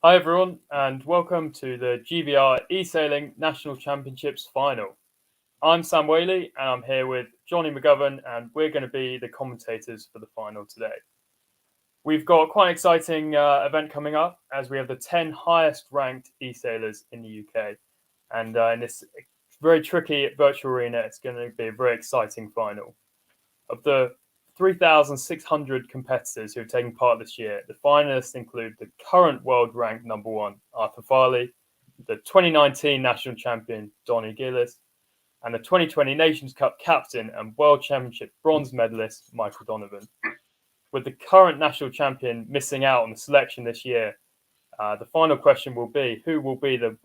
Hi everyone, and welcome to the GBR eSailing National Championships final. I'm Sam Whaley, and I'm here with Johnny McGovern, and we're going to be the commentators for the final today. We've got quite an exciting event coming up, as we have the 10 highest ranked eSailors in the UK. And in this very tricky virtual arena, it's going to be a very exciting final. Of the 3,600 competitors who have taken part this year, the finalists include the current world ranked number one, Arthur Farley, the 2019 national champion, Donnie Gillis, and the 2020 Nations Cup captain and World Championship bronze medalist, Michael Donovan. With the current national champion missing out on the selection this year, the final question will be, who will be the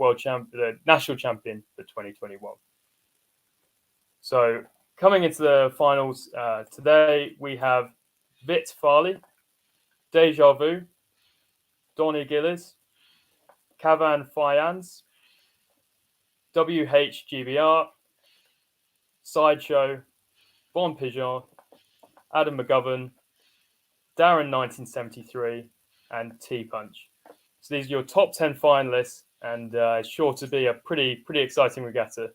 national champion for 2021? So, coming into the finals today, we have Vit Farley, Deja Vu, Donnie Gillis, Kavan Fayans, GBR, Sideshow, Von Pigeon, Adam McGovern, Darren 1973, and T-Punch. So these are your top 10 finalists, and it's sure to be a pretty exciting regatta.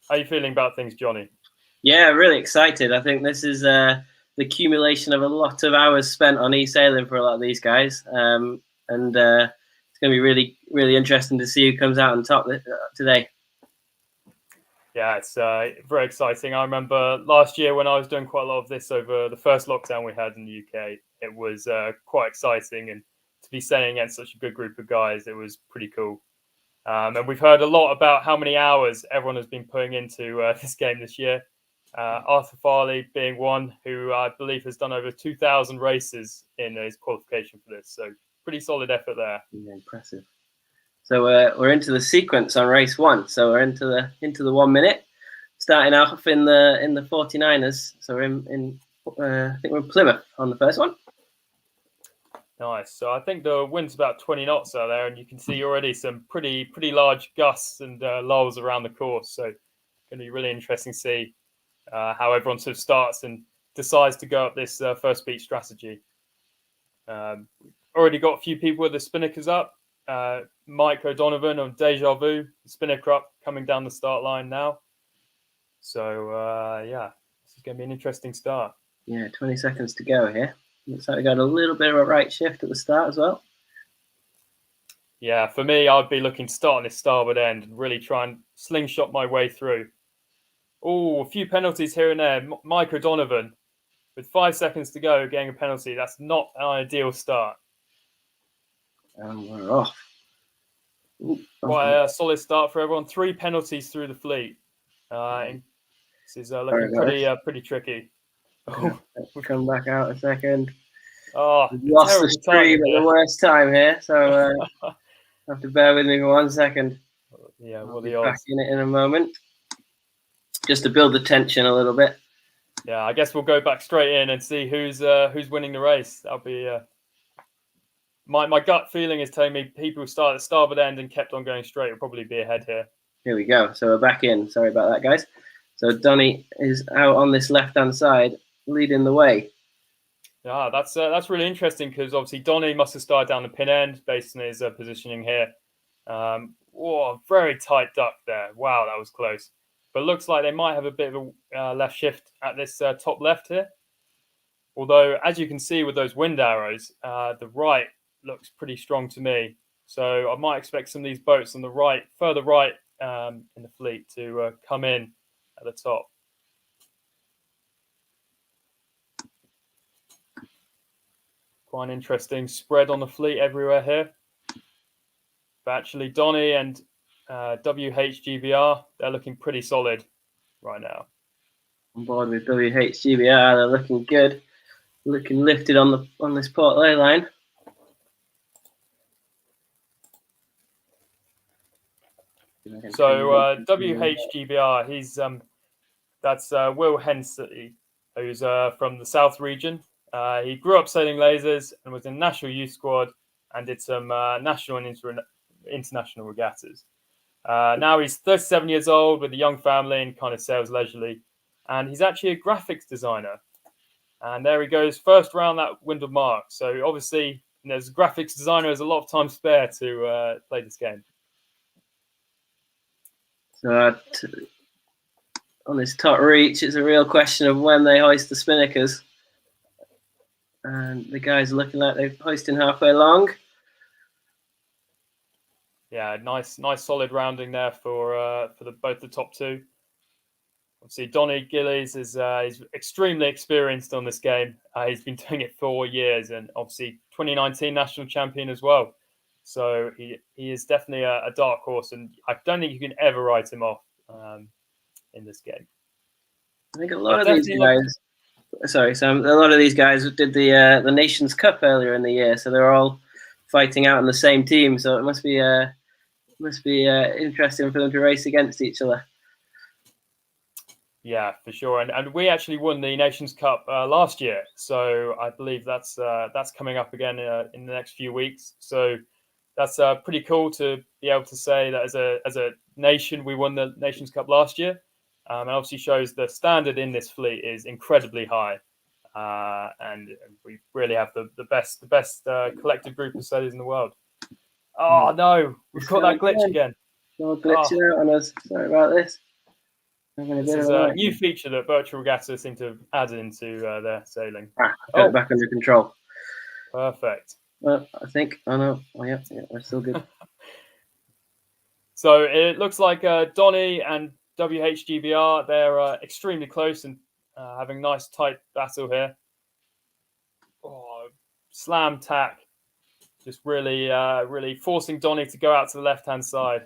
How are you feeling about things, Johnny? Yeah, really excited. I think this is the accumulation of a lot of hours spent on eSailing for a lot of these guys. And it's going to be really interesting to see who comes out on top today. Yeah, it's very exciting. I remember last year when I was doing quite a lot of this over the first lockdown we had in the UK, it was quite exciting. And to be sailing against such a good group of guys, it was pretty cool. And we've heard a lot about how many hours everyone has been putting into this game this year. Arthur Farley being one who I believe has done over 2,000 races in his qualification for this. So pretty solid effort there. Yeah, impressive. So we're into the sequence on race one. So we're into the 1 minute, starting off in the 49ers. So we're I think we're in Plymouth on the first one. Nice. So I think the wind's about 20 knots out there, and you can see already some pretty large gusts and lulls around the course. So it's going to be really interesting to see how everyone sort of starts and decides to go up this first beat strategy. Already got a few people with the spinnakers up. Mike O'Donovan on Deja Vu, the spinnaker up, coming down the start line now. So yeah, this is going to be an interesting start. Yeah, 20 seconds to go here. Looks like we got a little bit of a right shift at the start as well. Yeah, for me, I'd be looking to start on this starboard end and really try and slingshot my way through. Oh, a few penalties here and there. Mike O'Donovan, with 5 seconds to go, getting a penalty. That's not an ideal start. And we're off. Quite a solid start for everyone. 3 penalties through the fleet. This is looking pretty tricky. We'll come back out a second. Oh, we've lost the stream at the worst time here, so have to bear with me for 1 second. Yeah, I'll be back in it in a moment, just to build the tension a little bit. Yeah, I guess we'll go back straight in and see who's winning the race. That'll be my gut feeling is telling me people who started at the starboard end and kept on going straight will probably be ahead here. Here we go. So we're back in. Sorry about that, guys. So Donnie is out on this left-hand side, leading the way. Yeah, that's really interesting because obviously Donnie must have started down the pin end based on his positioning here. Very tight duck there. Wow, that was close. But it looks like they might have a bit of a left shift at this top left here. Although, as you can see with those wind arrows, the right looks pretty strong to me. So I might expect some of these boats on the right, further right in the fleet to come in at the top. Quite an interesting spread on the fleet everywhere here. But actually, Donnie and WHGBR, they're looking pretty solid right now. On board with WHGBR, they're looking good. Looking lifted on this port ley line. So WHGBR, he's that's Will Hensley, who's from the South region. He grew up sailing lasers and was in the National Youth Squad and did some national and international regattas. Now he's 37 years old with a young family and kind of sails leisurely. And he's actually a graphics designer. And there he goes, first round that Windward mark. So obviously as a graphics designer, has a lot of time spare to play this game. So on this top reach, it's a real question of when they hoist the spinnakers. And the guys are looking like they're hoisting halfway along. Yeah, nice solid rounding there for both the top two. Obviously, Donny Gillies is extremely experienced on this game. He's been doing it for years, and obviously 2019 national champion as well. So he is definitely a dark horse, and I don't think you can ever write him off in this game. I think a lot of these guys. Sorry, Sam. A lot of these guys did the Nations Cup earlier in the year, so they're all fighting out in the same team. So it must be interesting for them to race against each other. Yeah, for sure. And we actually won the Nations Cup last year, so I believe that's coming up again in the next few weeks. So that's pretty cool to be able to say that as a nation we won the Nations Cup last year. And obviously shows the standard in this fleet is incredibly high, and we really have the best collective group of sailors in the world. Oh no, we've got that glitch again. Glitching out on us. Sorry about this. This is a new feature that Virtual Regatta seem to have added into their sailing. Got it back under control. Perfect. I think. Oh no. Oh yeah, we're still good. So it looks like Donny and WHGBR, they're extremely close and having a nice tight battle here. Oh, slam tack, just really forcing Donny to go out to the left-hand side.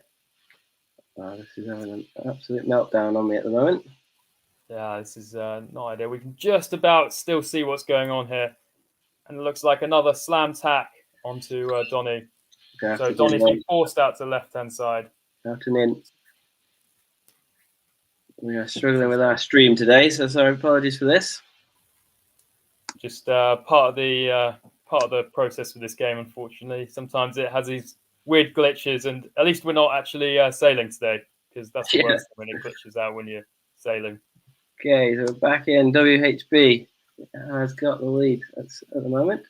This is having an absolute meltdown on me at the moment. Yeah, this is no idea. We can just about still see what's going on here. And it looks like another slam tack onto Donny. So Donny's been forced out to the left-hand side. Out and in. We are struggling with our stream today, so sorry, apologies for this. Just part of the process of this game, unfortunately. Sometimes it has these weird glitches, and at least we're not actually sailing today, because that's the worst when it glitches out when you're sailing. Okay, so we're back in. WHB has got the lead at the moment.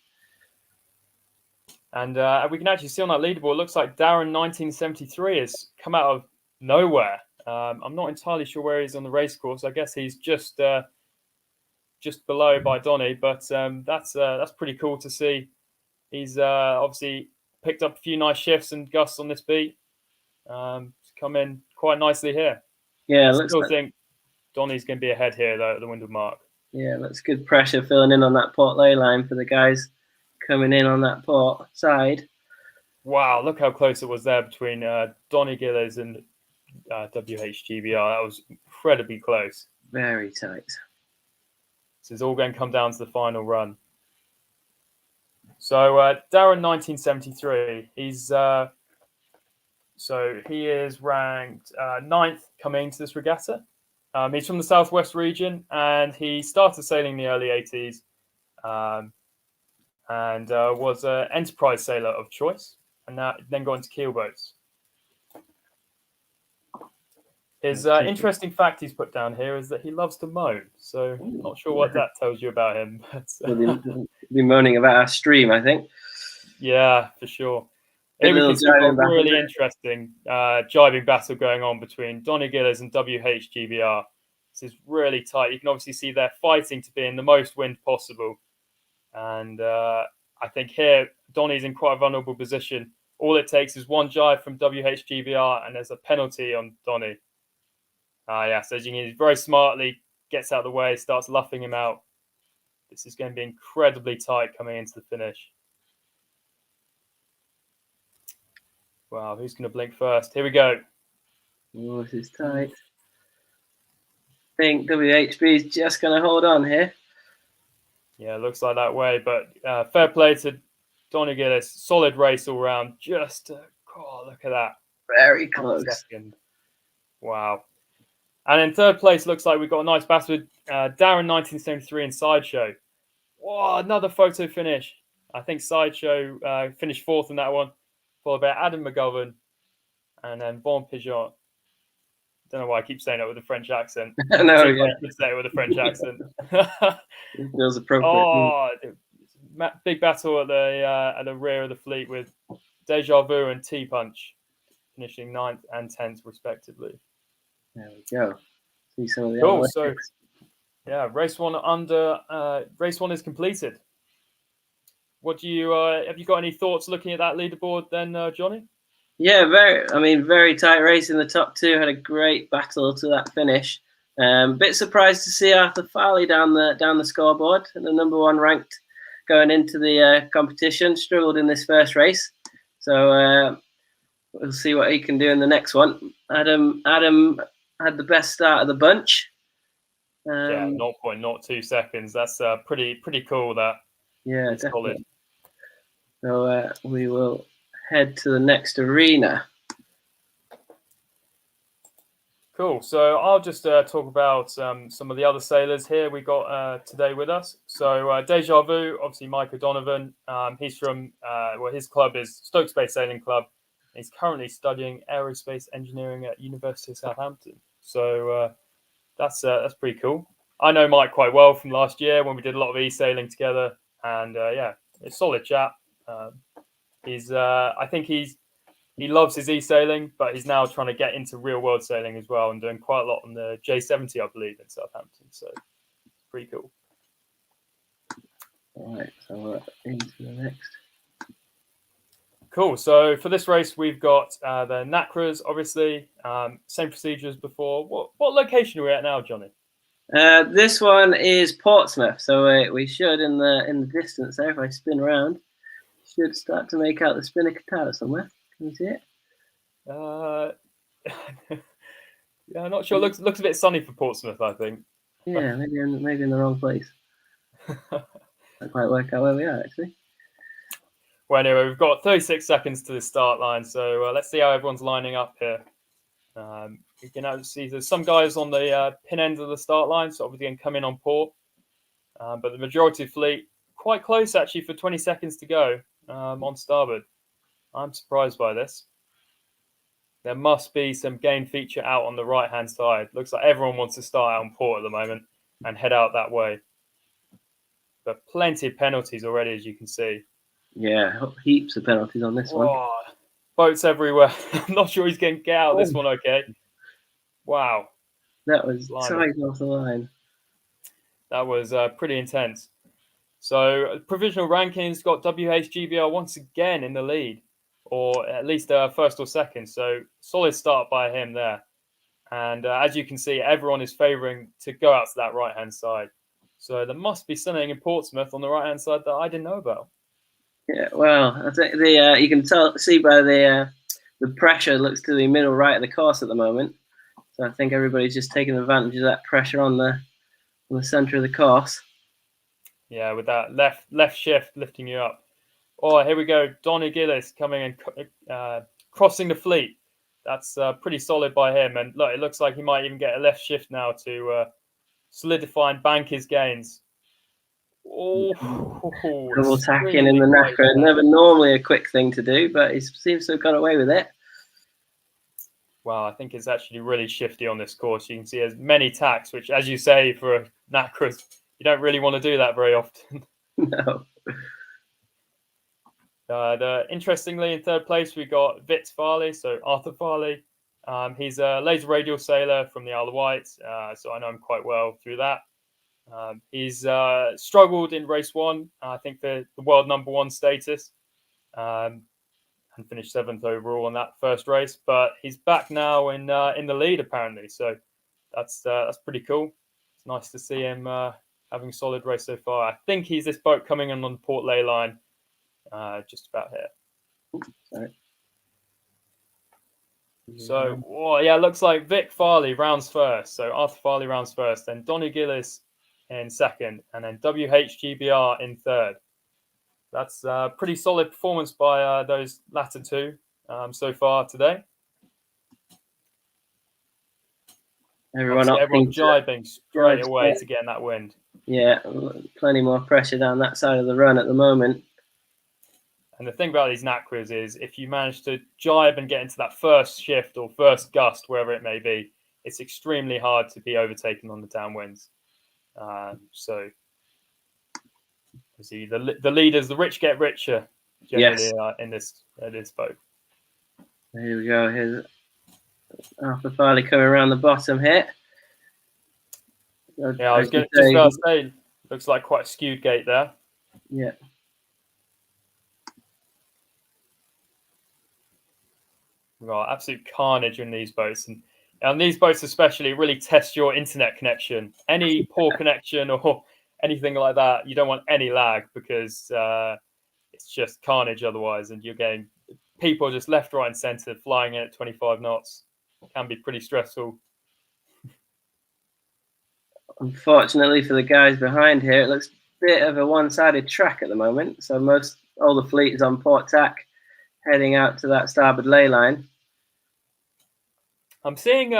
And we can actually see on that leaderboard, it looks like Darren 1973 has come out of nowhere. I'm not entirely sure where he's on the race course. I guess he's just below by Donny, but that's pretty cool to see. He's obviously picked up a few nice shifts and gusts on this beat. Come in quite nicely here. Yeah, I still think Donny's going to be ahead here though at the windward mark. Yeah, that's good pressure filling in on that port lay line for the guys coming in on that port side. Wow, look how close it was there between Donny Gillies and WHGBR. That was incredibly close. Very tight. This is all going to come down to the final run. So Darren 1973, he's so he is ranked 9th coming into this regatta. He's from the Southwest region, and he started sailing in the early 80s, and was an enterprise sailor of choice, and then got into keelboats. His interesting fact he's put down here is that he loves to moan. So not sure what that tells you about him. But we'll be moaning about our stream, I think. Yeah, for sure. Here we can see a really interesting jibing battle going on between Donny Gillies and WHGBR. This is really tight. You can obviously see they're fighting to be in the most wind possible. And I think here, Donny's in quite a vulnerable position. All it takes is one jibe from WHGBR, and there's a penalty on Donny. Yeah, so as you can see, he very smartly gets out of the way, starts luffing him out. This is going to be incredibly tight coming into the finish. Wow, who's going to blink first? Here we go. Oh, this is tight. I think WHB is just going to hold on here. Yeah, it looks like that way, but fair play to Donny Gillies. Solid race all round. Just, look at that. Very close. Wow. And in third place, looks like we've got a nice battle with Darren 1973 in Sideshow. Whoa, another photo finish. I think Sideshow finished 4th in that one, followed by Adam McGovern and then Bon Pigeon. Don't know why I keep saying it with a French accent. No, yeah. I could say it with a French accent. It feels appropriate. Oh, big battle at the rear of the fleet with Deja Vu and T-Punch finishing 9th and 10th respectively. There we go. See some of the Cool. analytics. So yeah, race one is completed. What do you have you got any thoughts looking at that leaderboard then, Johnny? Yeah, very tight race in the top two. Had a great battle to that finish. Bit surprised to see Arthur Farley down the scoreboard, the number one ranked going into the competition. Struggled in this first race, so we'll see what he can do in the next one. Adam had the best start of the bunch. Yeah, 0.02 seconds. That's pretty cool. That yeah, definitely. Solid. So we will head to the next arena. Cool. So I'll just talk about some of the other sailors here we got today with us. So Deja Vu, obviously Mike O'Donovan. He's from his club is Stoke Space Sailing Club. He's currently studying aerospace engineering at University of Southampton. So that's pretty cool. I know Mike quite well from last year when we did a lot of eSailing together, and yeah, it's a solid chap. I think he loves his eSailing, but he's now trying to get into real world sailing as well and doing quite a lot on the J70, I believe, in Southampton. So it's pretty cool. All right, so into the next. Cool. So for this race, we've got the NACRAs, obviously. Same procedure as before. What location are we at now, Johnny? This one is Portsmouth. So we should, in the distance there, if I spin around, should start to make out the Spinnaker Tower somewhere. Can you see it? Yeah, I'm not sure. Looks a bit sunny for Portsmouth, I think. Yeah, maybe in the wrong place. Can't quite work out where we are, actually. Well, anyway, we've got 36 seconds to the start line, so let's see how everyone's lining up here. You can see there's some guys on the pin end of the start line, so obviously going to come in on port. But the majority of fleet quite close, actually, for 20 seconds to go on starboard. I'm surprised by this. There must be some gain feature out on the right-hand side. Looks like everyone wants to start out on port at the moment and head out that way. But plenty of penalties already, as you can see. Yeah, heaps of penalties on this one. Boats everywhere. I'm not sure he's going to get out of this one okay. Wow. That was tight off the line. That was pretty intense. So provisional rankings got GBR once again in the lead, or at least first or second. So solid start by him there. And as you can see, everyone is favouring to go out to that right-hand side. So there must be something in Portsmouth on the right-hand side that I didn't know about. Yeah, well, I think you can see by the pressure looks to the middle right of the course at the moment. So I think everybody's just taking advantage of that pressure on the centre of the course. Yeah, with that left shift lifting you up. Oh, here we go. Donny Gillis coming and crossing the fleet. That's pretty solid by him. And look, it looks like he might even get a left shift now to solidify and bank his gains. Oh, double tacking in the NACRA. Never normally a quick thing to do, but he seems to have got away with it. Wow, I think it's actually really shifty on this course. You can see there's many tacks, which, as you say, for a NACRA, you don't really want to do that very often. No. Interestingly, in third place, we got Vitz Farley, so Arthur Farley. He's a laser radial sailor from the Isle of Wight, so I know him quite well through that. He's struggled in race one, I think, for the world number one status, and finished 7th overall on that first race. But he's back now in the lead apparently, so that's pretty cool. It's nice to see him having a solid race so far. I think he's this boat coming in on the port lay line, just about here. Sorry. So, yeah, looks like Vic Farley rounds first. So Arthur Farley rounds first, then Donny Gillis in second, and then GBR in third. That's a pretty solid performance by those latter two so far today. Everyone jibing straight away to get in that wind. Yeah, plenty more pressure down that side of the run at the moment. And the thing about these NACRAs is if you manage to jibe and get into that first shift or first gust, wherever it may be, it's extremely hard to be overtaken on the downwinds. So See, the leaders, the rich get richer generally in this boat. Here we go. Here's Arthur Farley coming around the bottom here. Yeah, I was just about to say, looks like quite a skewed gate there. Yeah. Right, absolute carnage in these boats, and these boats especially really test your internet connection. Any poor connection or anything like that, you don't want any lag, because it's just carnage otherwise, and you're getting people just left, right, and centre flying in at 25 knots. It can be pretty stressful. Unfortunately for the guys behind here, it looks a bit of a one-sided track at the moment. So all the fleet is on port tack, heading out to that starboard ley line. I'm seeing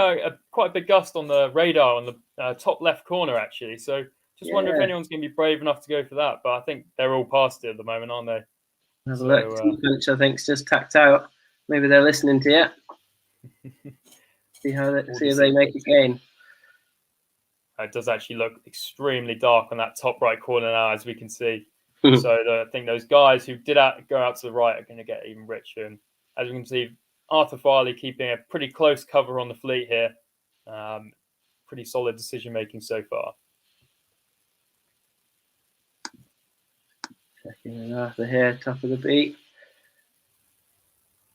quite a big gust on the radar on the top left corner, actually. So just wonder if anyone's going to be brave enough to go for that. But I think they're all past it at the moment, aren't they? Have a look. T-Punch, I think, is just tacked out. Maybe they're listening to you. see if they make a gain. It does actually look extremely dark on that top right corner now, as we can see. So I think those guys who did go out to the right are going to get even richer. And as we can see, Arthur Farley keeping a pretty close cover on the fleet here. Pretty solid decision making so far. Checking in Arthur here, top of the beat.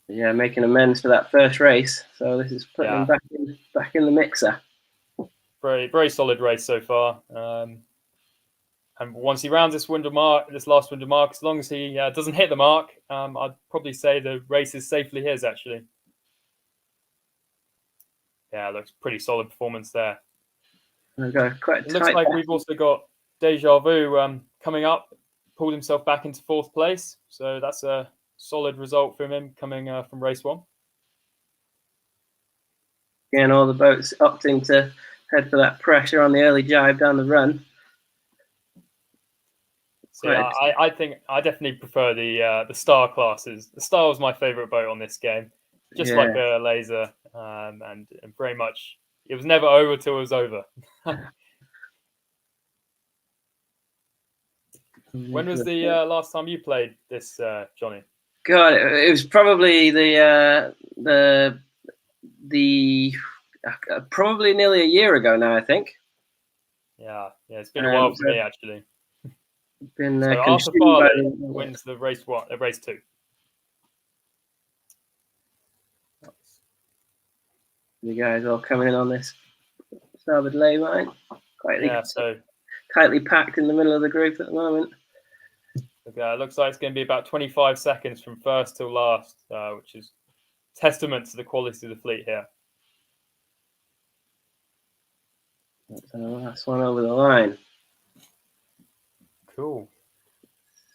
Yeah, making amends for that first race. So this is putting him back in the mixer. Very, very solid race so far. And once he rounds this last window mark, as long as he doesn't hit the mark, I'd probably say the race is safely his, actually. Yeah, looks pretty solid performance there. Quite it looks like we've also got Deja Vu coming up, pulled himself back into 4th place. So that's a solid result from him coming from race 1. Again, all the boats opting to head for that pressure on the early jibe down the run. So yeah, I think I definitely prefer the Star classes. The Star was my favourite boat on this game, just like a laser, and very much it was never over till it was over. When was the last time you played this, Johnny? God, it was probably the probably nearly a year ago now, I think. Yeah, it's been a while for me, actually. Been so Arthur Farley wins the race 2. The guys all coming in on this starboard ley line. So tightly packed in the middle of the group at the moment. It looks like it's going to be about 25 seconds from first till last, which is testament to the quality of the fleet here. That's the last one over the line. Cool.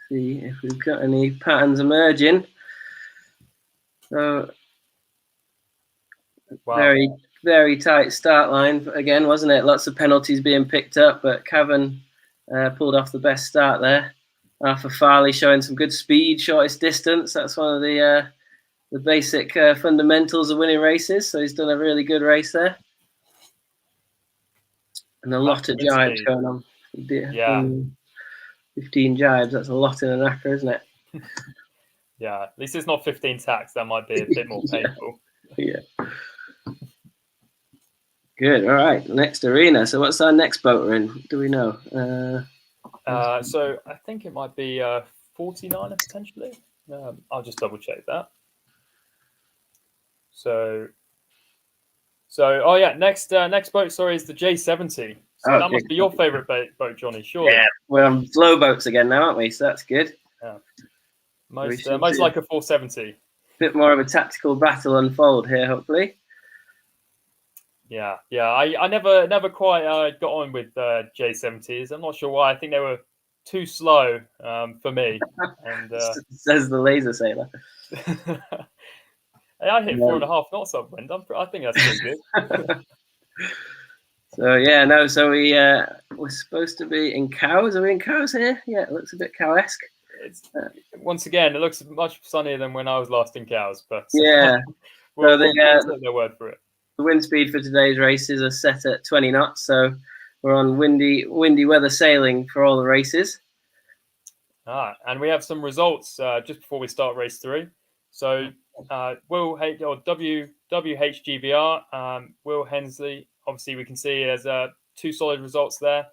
See if we've got any patterns emerging. So, very, very tight start line again, wasn't it? Lots of penalties being picked up, but Cavan pulled off the best start there. Arthur Farley showing some good speed, shortest distance. That's one of the basic fundamentals of winning races. So he's done a really good race there. And a lot of jibes going on. Yeah. 15 jibes, that's a lot in an acre, isn't it? Yeah, at least it's not 15 tacks. That might be a bit more painful. Yeah. Good, all right. Next arena. So what's our next boat we're in? Do we know? So I think it might be 49er potentially. I'll just double check that. So oh yeah, next boat, sorry, is the J70. So that must be your favourite boat, Johnny, surely. Yeah, we're on slow boats again now, aren't we? So that's good. Yeah. Most like a 470. Bit more of a tactical battle unfold here, hopefully. Yeah. I never quite got on with J70s. I'm not sure why. I think they were too slow for me. And says the laser sailor. I hit 4.5 knots upwind. I think that's pretty good. So yeah, no. So we're supposed to be in cows. Are we in cows here? Yeah, it looks a bit cow-esque. Once again, it looks much sunnier than when I was last in cows. But yeah, we'll take their word for it. The wind speed for today's races are set at 20 knots. So we're on windy weather sailing for all the races. And we have some results just before we start race 3. So WHGBR, Will Hensley, obviously we can see there's 2 solid results there,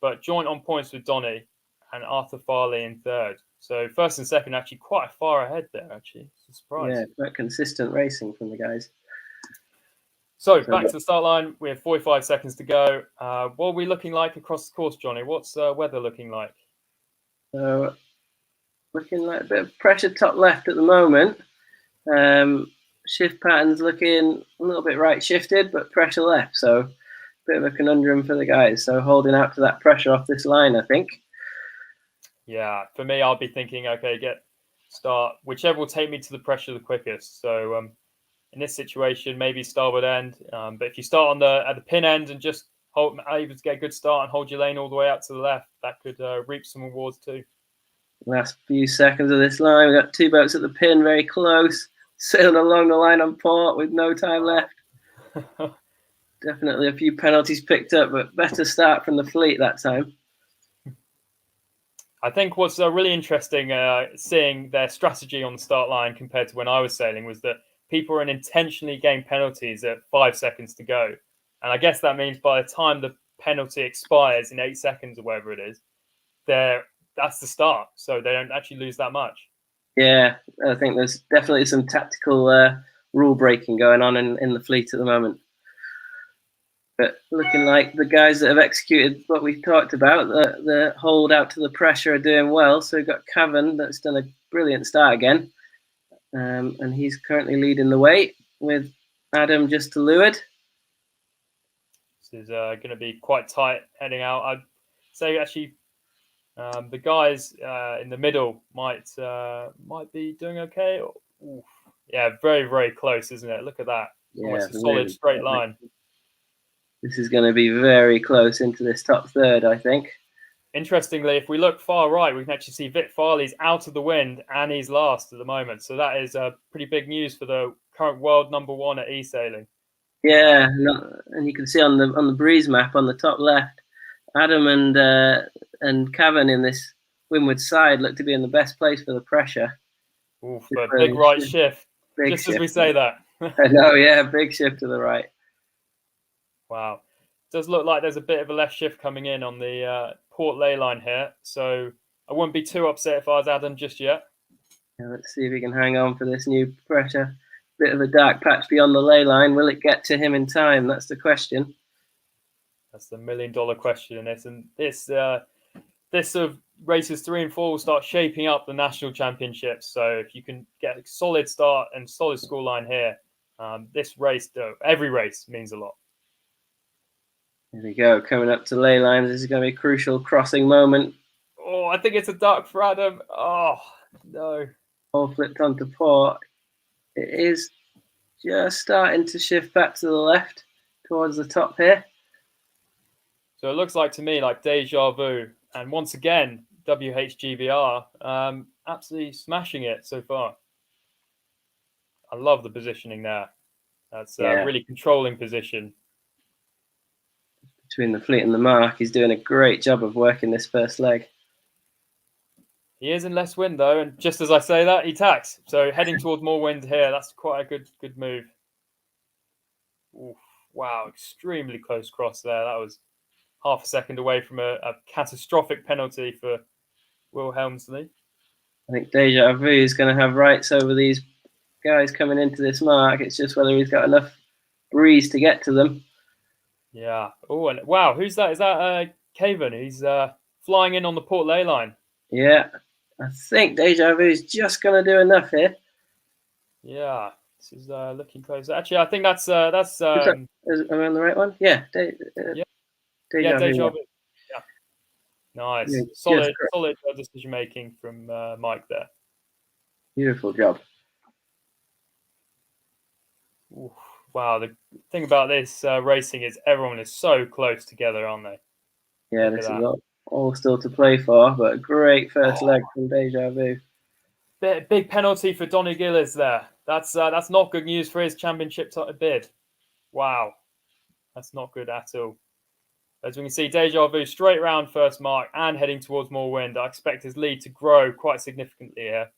but joint on points with Donny and Arthur Farley in 3rd. So 1st and 2nd actually quite far ahead there, actually. It's a surprise. Yeah, quite consistent racing from the guys. So back to the start line. We have 45 seconds to go. What are we looking like across the course, Johnny? What's weather looking like? So looking like a bit of pressure top left at the moment. Shift patterns looking a little bit right shifted, but pressure left. So a bit of a conundrum for the guys. So holding out to that pressure off this line, I think. Yeah, for me, I'll be thinking, okay, start whichever will take me to the pressure the quickest. So in this situation, maybe starboard end. But if you start at the pin end and just able to get a good start and hold your lane all the way out to the left, that could reap some rewards too. Last few seconds of this line, we've got 2 boats at the pin, very close, sailing along the line on port with no time left. Definitely a few penalties picked up, but better start from the fleet that time. I think what's really interesting seeing their strategy on the start line compared to when I was sailing was that people are intentionally getting penalties at 5 seconds to go. And I guess that means by the time the penalty expires in 8 seconds or whatever it is, that's the start. So they don't actually lose that much. Yeah, I think there's definitely some tactical rule breaking going on in the fleet at the moment. But looking like the guys that have executed what we've talked about, the hold out to the pressure, are doing well. So we've got Cavan that's done a brilliant start again. And he's currently leading the way with Adam just to leeward. This is going to be quite tight heading out. I'd say actually the guys in the middle might be doing okay. Oof. Yeah, very, very close, isn't it? Look at that. Yeah, almost a solid straight line. This is going to be very close into this top 3rd, I think. Interestingly, if we look far right, we can actually see Vic Farley's out of the wind and he's last at the moment. So that is pretty big news for the current world #1 at eSailing. Yeah, and you can see on the breeze map on the top left, Adam and Cavan in this windward side look to be in the best place for the pressure. Oof, a big right shift. Just as we say that. I know, yeah, big shift to the right. Wow. It does look like there's a bit of a left shift coming in on the port ley line here. So I wouldn't be too upset if I was Adam just yet. Yeah, let's see if he can hang on for this new pressure. Bit of a dark patch beyond the ley line. Will it get to him in time? That's the question. That's the $1 million question in this. And this sort of races 3 and 4 will start shaping up the national championships. So if you can get a solid start and solid score line here, this race, every race means a lot. Here we go, coming up to ley lines. This is going to be a crucial crossing moment. Oh, I think it's a duck for Adam. Oh, no. All flipped onto port. It is just starting to shift back to the left towards the top here. So it looks like to me like deja vu. And once again, WHGBR absolutely smashing it so far. I love the positioning there. That's a really controlling position. Between the fleet and the mark, he's doing a great job of working this first leg. He is in less wind though, and just as I say that, he tacks. So heading towards more wind here, that's quite a good move. Oof, wow, extremely close cross there. That was half a second away from a catastrophic penalty for Will Helmsley. I think Deja Vu is going to have rights over these guys coming into this mark. It's just whether he's got enough breeze to get to them. Yeah. Oh, and wow, who's that? Is that Cavan? He's flying in on the port ley line. Yeah, I think Deja Vu is just going to do enough here. Yeah, this is looking close. Actually, I think that's. Am I on the right one? Yeah. Deja Vu. Yeah. Nice. Yeah, solid decision making from Mike there. Beautiful job. Ooh, wow, the thing about this racing is everyone is so close together, aren't they? Yeah, this is all still to play for, but a great first leg from Deja Vu. Big penalty for Donny Gillis there. That's not good news for his championship bid. Wow, that's not good at all. As we can see, Deja Vu straight round first mark and heading towards more wind. I expect his lead to grow quite significantly here.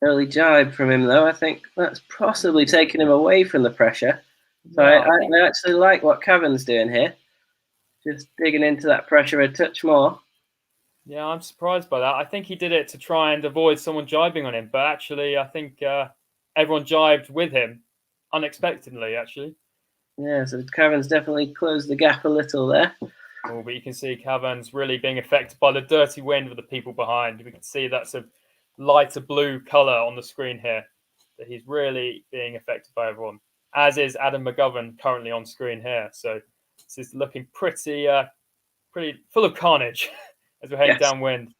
Early jibe from him, though. I think that's possibly taking him away from the pressure. So Yeah, I actually like what Cavan's doing here. Just digging into that pressure a touch more. Yeah, I'm surprised by that. I think he did it to try and avoid someone jibing on him. But actually, I think everyone jibed with him unexpectedly, actually. Yeah, so Cavan's definitely closed the gap a little there. Oh, but you can see Cavan's really being affected by the dirty wind with the people behind. We can see that's a lighter blue colour on the screen here. That he's really being affected by everyone, as is Adam McGovern currently on screen here. So this is looking pretty full of carnage as we're heading downwind.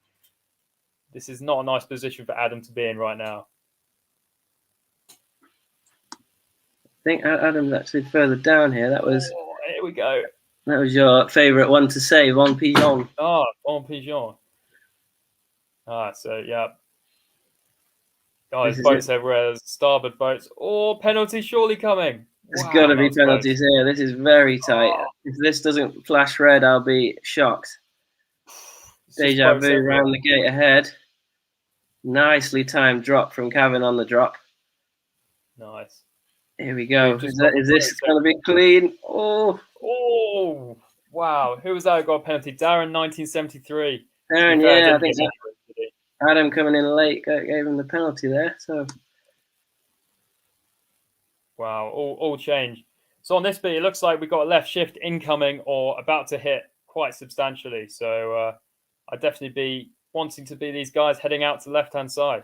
This is not a nice position for Adam to be in right now. I think Adam's actually further down here. That was. Oh, here we go. That was your favourite one to save, on Pigeon. Ah, on Pigeon. So yeah. Oh, there's boats everywhere. There's starboard boats. Oh, penalty surely coming. There's got to be penalties here. This is very tight. Oh. If this doesn't flash red, I'll be shocked. Deja Vu round the gate ahead. Nicely timed drop from Cavan on the drop. Nice. Here we go. Is this going to be clean? Oh, wow. Who was that who got a penalty? Darren, 1973. Darren, yeah, I think Adam coming in late gave him the penalty there. So, wow, all change. So on this bit, it looks like we've got a left shift incoming or about to hit quite substantially. So I'd definitely be wanting to be these guys heading out to the left-hand side.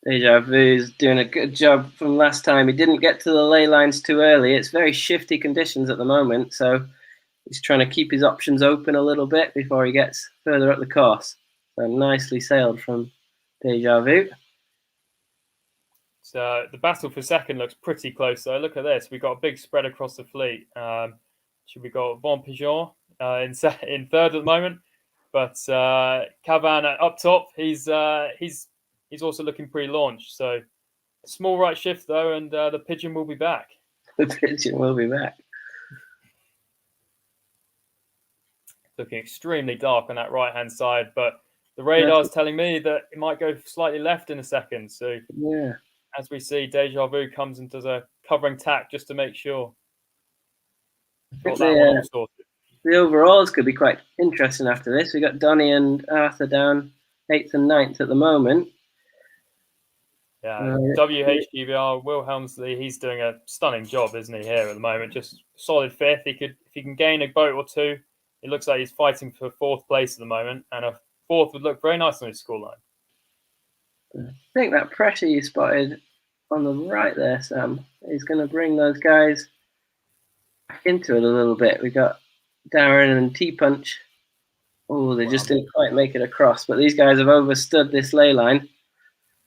Deja Vu's doing a good job from last time. He didn't get to the ley lines too early. It's very shifty conditions at the moment, so he's trying to keep his options open a little bit before he gets further up the course. So nicely sailed from Deja Vu. So the battle for second looks pretty close. So look at this. We've got a big spread across the fleet. Should we got Von Pigeon in third at the moment, but Cavan up top. He's also looking pre-launch. So small right shift though, and the Pigeon will be back. The Pigeon will be back. Looking extremely dark on that right-hand side, but the radar's telling me that it might go slightly left in a second. So yeah, as we see, Deja Vu comes and does a covering tack just to make sure. The overalls could be quite interesting after this. We got Donny and Arthur down 8th and 9th at the moment. Yeah, WHGBR, Will Helmsley, he's doing a stunning job, isn't he, here at the moment? Just solid 5th. If he can gain a boat or two, it looks like he's fighting for 4th place at the moment, and a 4th would look very nice on his scoreline. I think that pressure you spotted on the right there, Sam, is going to bring those guys back into it a little bit. We got Darren and T-Punch. Oh, they just didn't quite make it across, but these guys have overstood this ley line.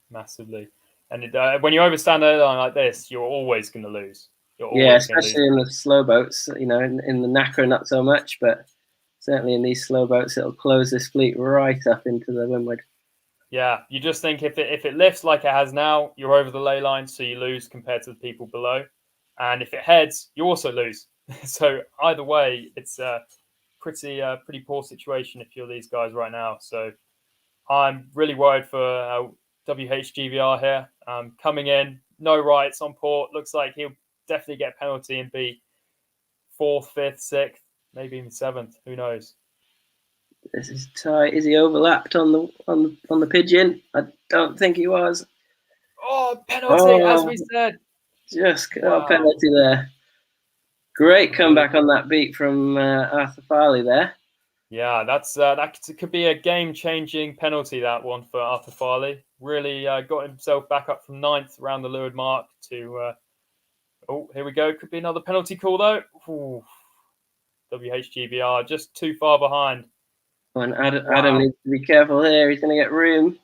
Massively. And when you overstand a line like this, you're always going to lose. Yeah, especially in the slow boats. You know, in the Nacra, not so much, but certainly in these slow boats, it'll close this fleet right up into the windward. Yeah, you just think if it lifts like it has now, you're over the ley line, so you lose compared to the people below. And if it heads, you also lose. So either way, it's a pretty poor situation if you're these guys right now. So I'm really worried for WHGBR here. Coming in, no rights on port. Looks like he'll definitely get a penalty and be 4th, 5th, 6th, maybe even 7th. Who knows? This is tight. Is he overlapped on the Pigeon? I don't think he was. Oh, penalty, as we said. Just a penalty there. Great comeback on that beat from Arthur Farley there. Yeah, that could be a game-changing penalty, that one, for Arthur Farley. Really got himself back up from 9th around the leeward mark to... oh, here we go. Could be another penalty call, though. Ooh. WHGBR just too far behind. And Adam needs to be careful here. He's going to get room.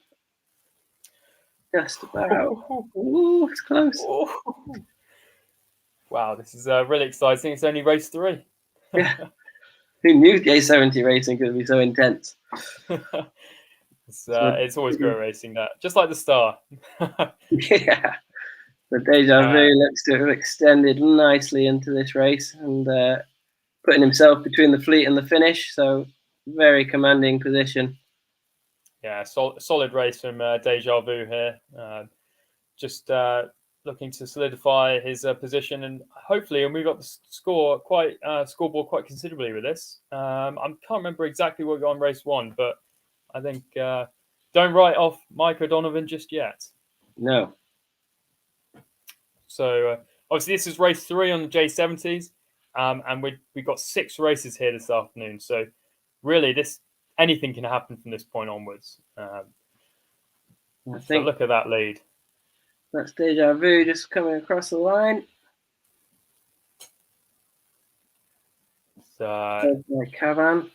Just about. Ooh, it's close. Ooh. Wow, this is really exciting. It's only race 3. Yeah. Who knew J70 racing could be so intense? It's always great racing, that. Just like the Star. Yeah. But Deja Vu looks to have extended nicely into this race and putting himself between the fleet and the finish. So very commanding position. Yeah, solid race from Deja Vu here. Just looking to solidify his position, and hopefully he'll move up the scoreboard quite considerably with this. I can't remember exactly what we got on race 1, but I think don't write off Mike O'Donovan just yet. No. So obviously this is race 3 on the J70s, and we've got 6 races here this afternoon. So really, anything can happen from this point onwards. I think so look at that lead. That's Deja Vu just coming across the line. Cavan.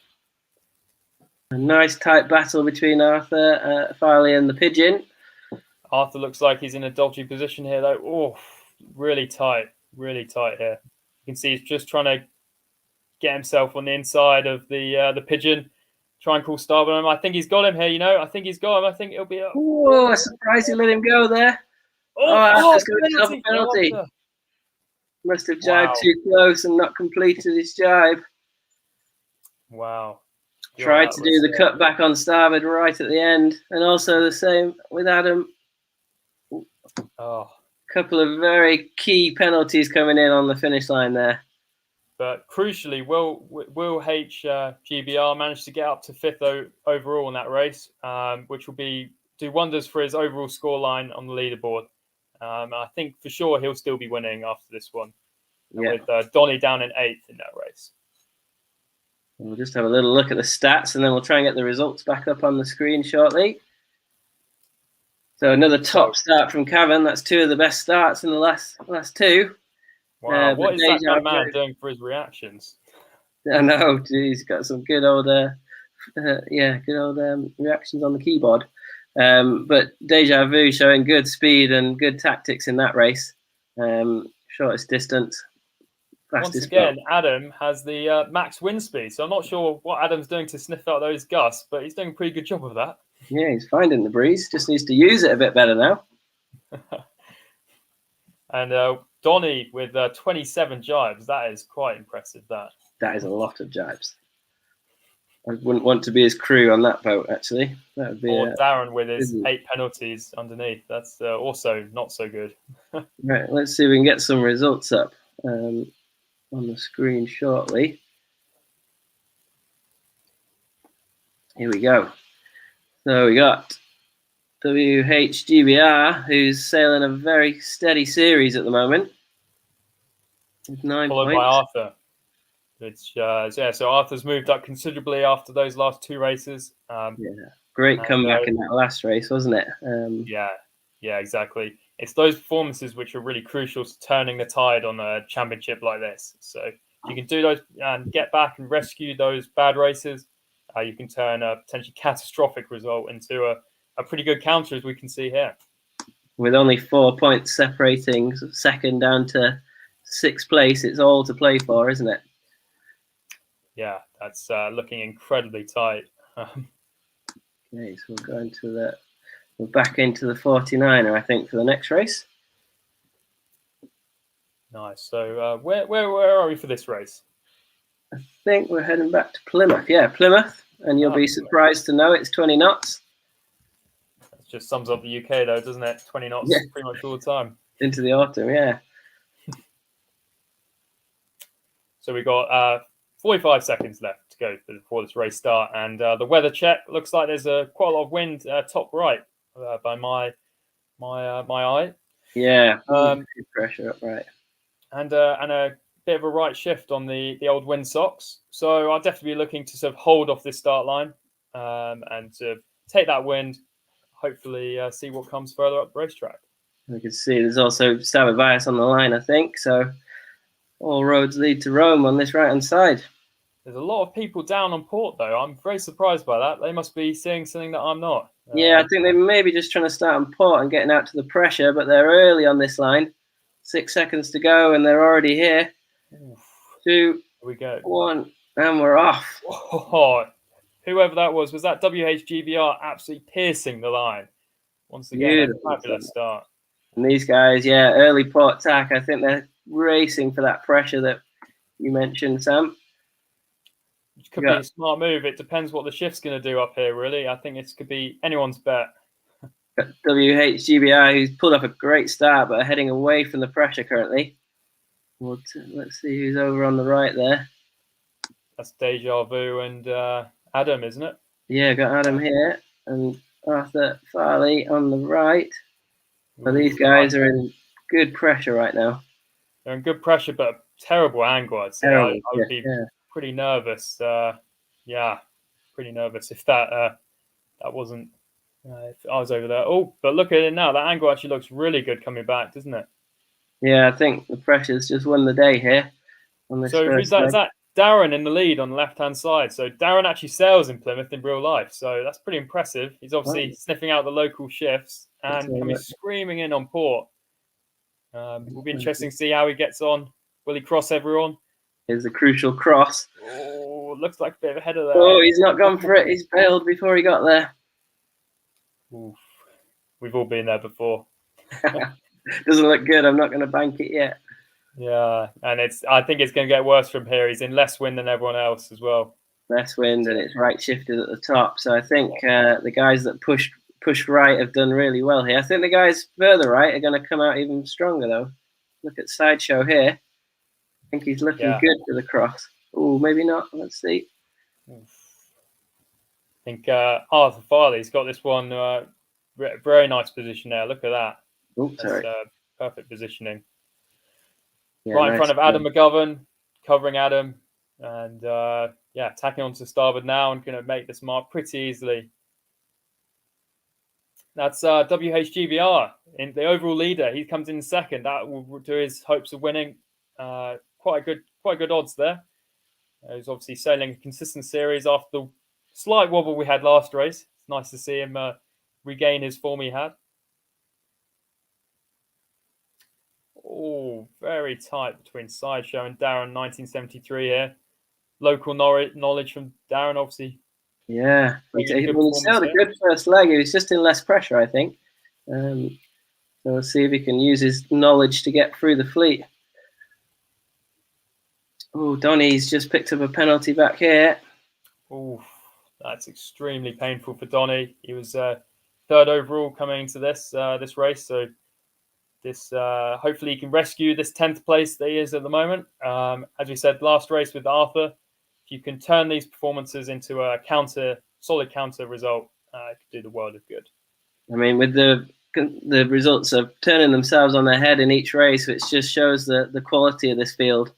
A nice tight battle between Arthur Farley and the Pigeon. Arthur looks like he's in a dodgy position here, though. Oh, really tight here. You can see he's just trying to get himself on the inside of the Pigeon. Try and call starboard. I think he's got him here. I think he's got him. I think it'll be. Oh, a surprise! You let him go there. Arthur's got a penalty. Must have jibed too close and not completed his jibe. Wow. Tried to do the cut back on starboard right at the end, and also the same with Adam. Couple of very key penalties coming in on the finish line there. But crucially, Will H GBR managed to get up to 5th overall in that race, which will do wonders for his overall scoreline on the leaderboard. I think for sure he'll still be winning after this one, with Donny down in 8th in that race. We'll just have a little look at the stats, and then we'll try and get the results back up on the screen shortly. So another top start from Cavan. That's 2 of the best starts in the last 2. Wow, what is that kind of man doing for his reactions? I know, he's got some good old, reactions on the keyboard. But Deja Vu showing good speed and good tactics in that race. Shortest distance. Once again, Adam has the max wind speed, so I'm not sure what Adam's doing to sniff out those gusts, but he's doing a pretty good job of that. Yeah, he's finding the breeze. Just needs to use it a bit better now. And Donny with 27 jibes. That is quite impressive. That is a lot of jibes. I wouldn't want to be his crew on that boat, actually. That would be. Or Darren with his 8 penalties underneath. That's also not so good. Right, let's see if we can get some results up on the screen shortly. Here we go. So we got WHGBR, who's sailing a very steady series at the moment. With 9 Followed points. by Arthur. So Arthur's moved up considerably after those last 2 races. Great comeback in that last race, wasn't it? Yeah, exactly. It's those performances which are really crucial to turning the tide on a championship like this. So if you can do those and get back and rescue those bad races, you can turn a potentially catastrophic result into a pretty good counter, as we can see here. With only 4 points separating second down to 6th place, it's all to play for, isn't it? Yeah, that's looking incredibly tight. Okay, so we're back into the 49er, I think, for the next race. Nice. So where are we for this race? I think we're heading back to Plymouth. Yeah, Plymouth. And you'll be surprised to know it's 20 knots. That just sums up the UK, though, doesn't it? 20 knots pretty much all the time. Into the autumn, yeah. So we've got 45 seconds left to go before this race start. And the weather check looks like there's quite a lot of wind top right by my eye. Yeah, pressure up right. And a bit of a right shift on the old wind socks. So I'll definitely be looking to sort of hold off this start line and to take that wind, hopefully see what comes further up the racetrack. We can see there's also starboard bias on the line, I think. So all roads lead to Rome on this right-hand side. There's a lot of people down on port, though. I'm very surprised by that. They must be seeing something that I'm not. Yeah, I think they may be just trying to start on port and getting out to the pressure, but they're early on this line. 6 seconds to go, and they're already here. 2, 1, and we're off. Oh, whoever that was that WHGBR absolutely piercing the line? Once again, a fabulous start. And these guys, yeah, early port tack. I think they're racing for that pressure that you mentioned, Sam. Which could be a smart move. It depends what the shift's going to do up here, really. I think this could be anyone's bet. GBR, who's pulled up a great start, but are heading away from the pressure currently. Let's see who's over on the right there. That's Deja Vu and Adam, isn't it? Yeah, got Adam here and Arthur Farley on the right. So these guys are in good pressure right now. They're in good pressure, but a terrible angle, I'd say. I would be pretty nervous. Pretty nervous if that wasn't if I was over there. Oh, but look at it now. That angle actually looks really good coming back, doesn't it? Yeah, I think the pressure's just won the day here. On this so who's that? Is that Darren in the lead on the left-hand side? So Darren actually sails in Plymouth in real life. So that's pretty impressive. He's obviously sniffing out the local shifts and coming screaming in on port. Will be interesting to see how he gets on. Will he cross everyone? Here's a crucial cross. Oh, looks like a bit of a header there. Oh, he's not gone for it. He's bailed before he got there. Oof. We've all been there before. Doesn't look good. I'm not going to bank it yet. Yeah, and I think it's going to get worse from here. He's in less wind than everyone else as well. Less wind, and it's right shifted at the top. So I think the guys that pushed right have done really well here. I think the guys further right are going to come out even stronger, though. Look at Sideshow here. I think he's looking good for the cross. Oh, maybe not. Let's see. I think Arthur Farley's got this one. Very nice position there. Look at that. Oops, sorry. Perfect positioning. Yeah, right in front of Adam McGovern, covering Adam. And tacking onto starboard now and going to make this mark pretty easily. That's WHGBR, in the overall leader. He comes in second. That will do his hopes of winning. Quite good odds there. He's obviously sailing a consistent series after the slight wobble we had last race. It's nice to see him regain his form he had. Oh, very tight between Sideshow and Darren, 1973 here. Local knowledge from Darren, obviously. Yeah, he sailed a good first leg. He was just in less pressure, I think. So we'll see if he can use his knowledge to get through the fleet. Oh, Donny's just picked up a penalty back here. Oh, that's extremely painful for Donny. He was third overall coming into this race, so this hopefully he can rescue this 10th place that he is at the moment. As we said last race with Arthur, if you can turn these performances into a solid counter result, it could do the world of good. I mean, with the results of turning themselves on their head in each race, which just shows the quality of this field.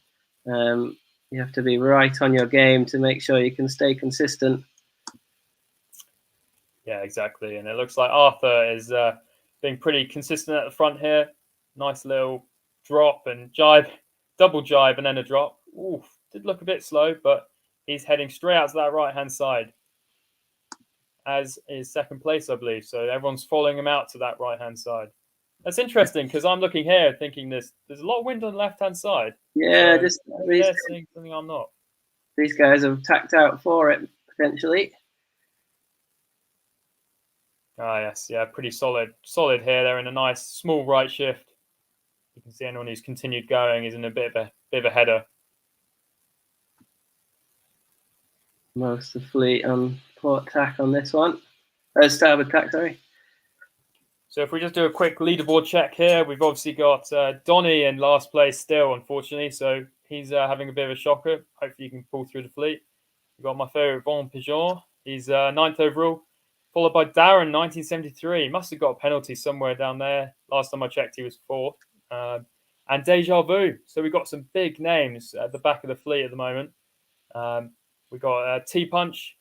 You have to be right on your game to make sure you can stay consistent. Yeah, exactly. And it looks like Arthur is being pretty consistent at the front here. Nice little drop and jibe, double jibe and then a drop. Ooh, did look a bit slow, but he's heading straight out to that right-hand side as is second place, I believe. So everyone's following him out to that right-hand side. That's interesting because I'm looking here thinking there's a lot of wind on the left-hand side. Yeah, so seeing something I'm not. These guys have tacked out for it, potentially. Ah, yes. Yeah, pretty solid here. They're in a nice small right shift. You can see anyone who's continued going is in a bit of a header. Most of the fleet on port tack on this one. Starboard tack, sorry. So if we just do a quick leaderboard check here, we've obviously got Donny in last place still, unfortunately. So he's having a bit of a shocker. Hopefully you can pull through the fleet. We've got my favourite Von Pigeon. He's 9th overall, followed by Darren, 1973. He must have got a penalty somewhere down there. Last time I checked, he was 4th. And Deja Vu. So we've got some big names at the back of the fleet at the moment. We've got T-Punch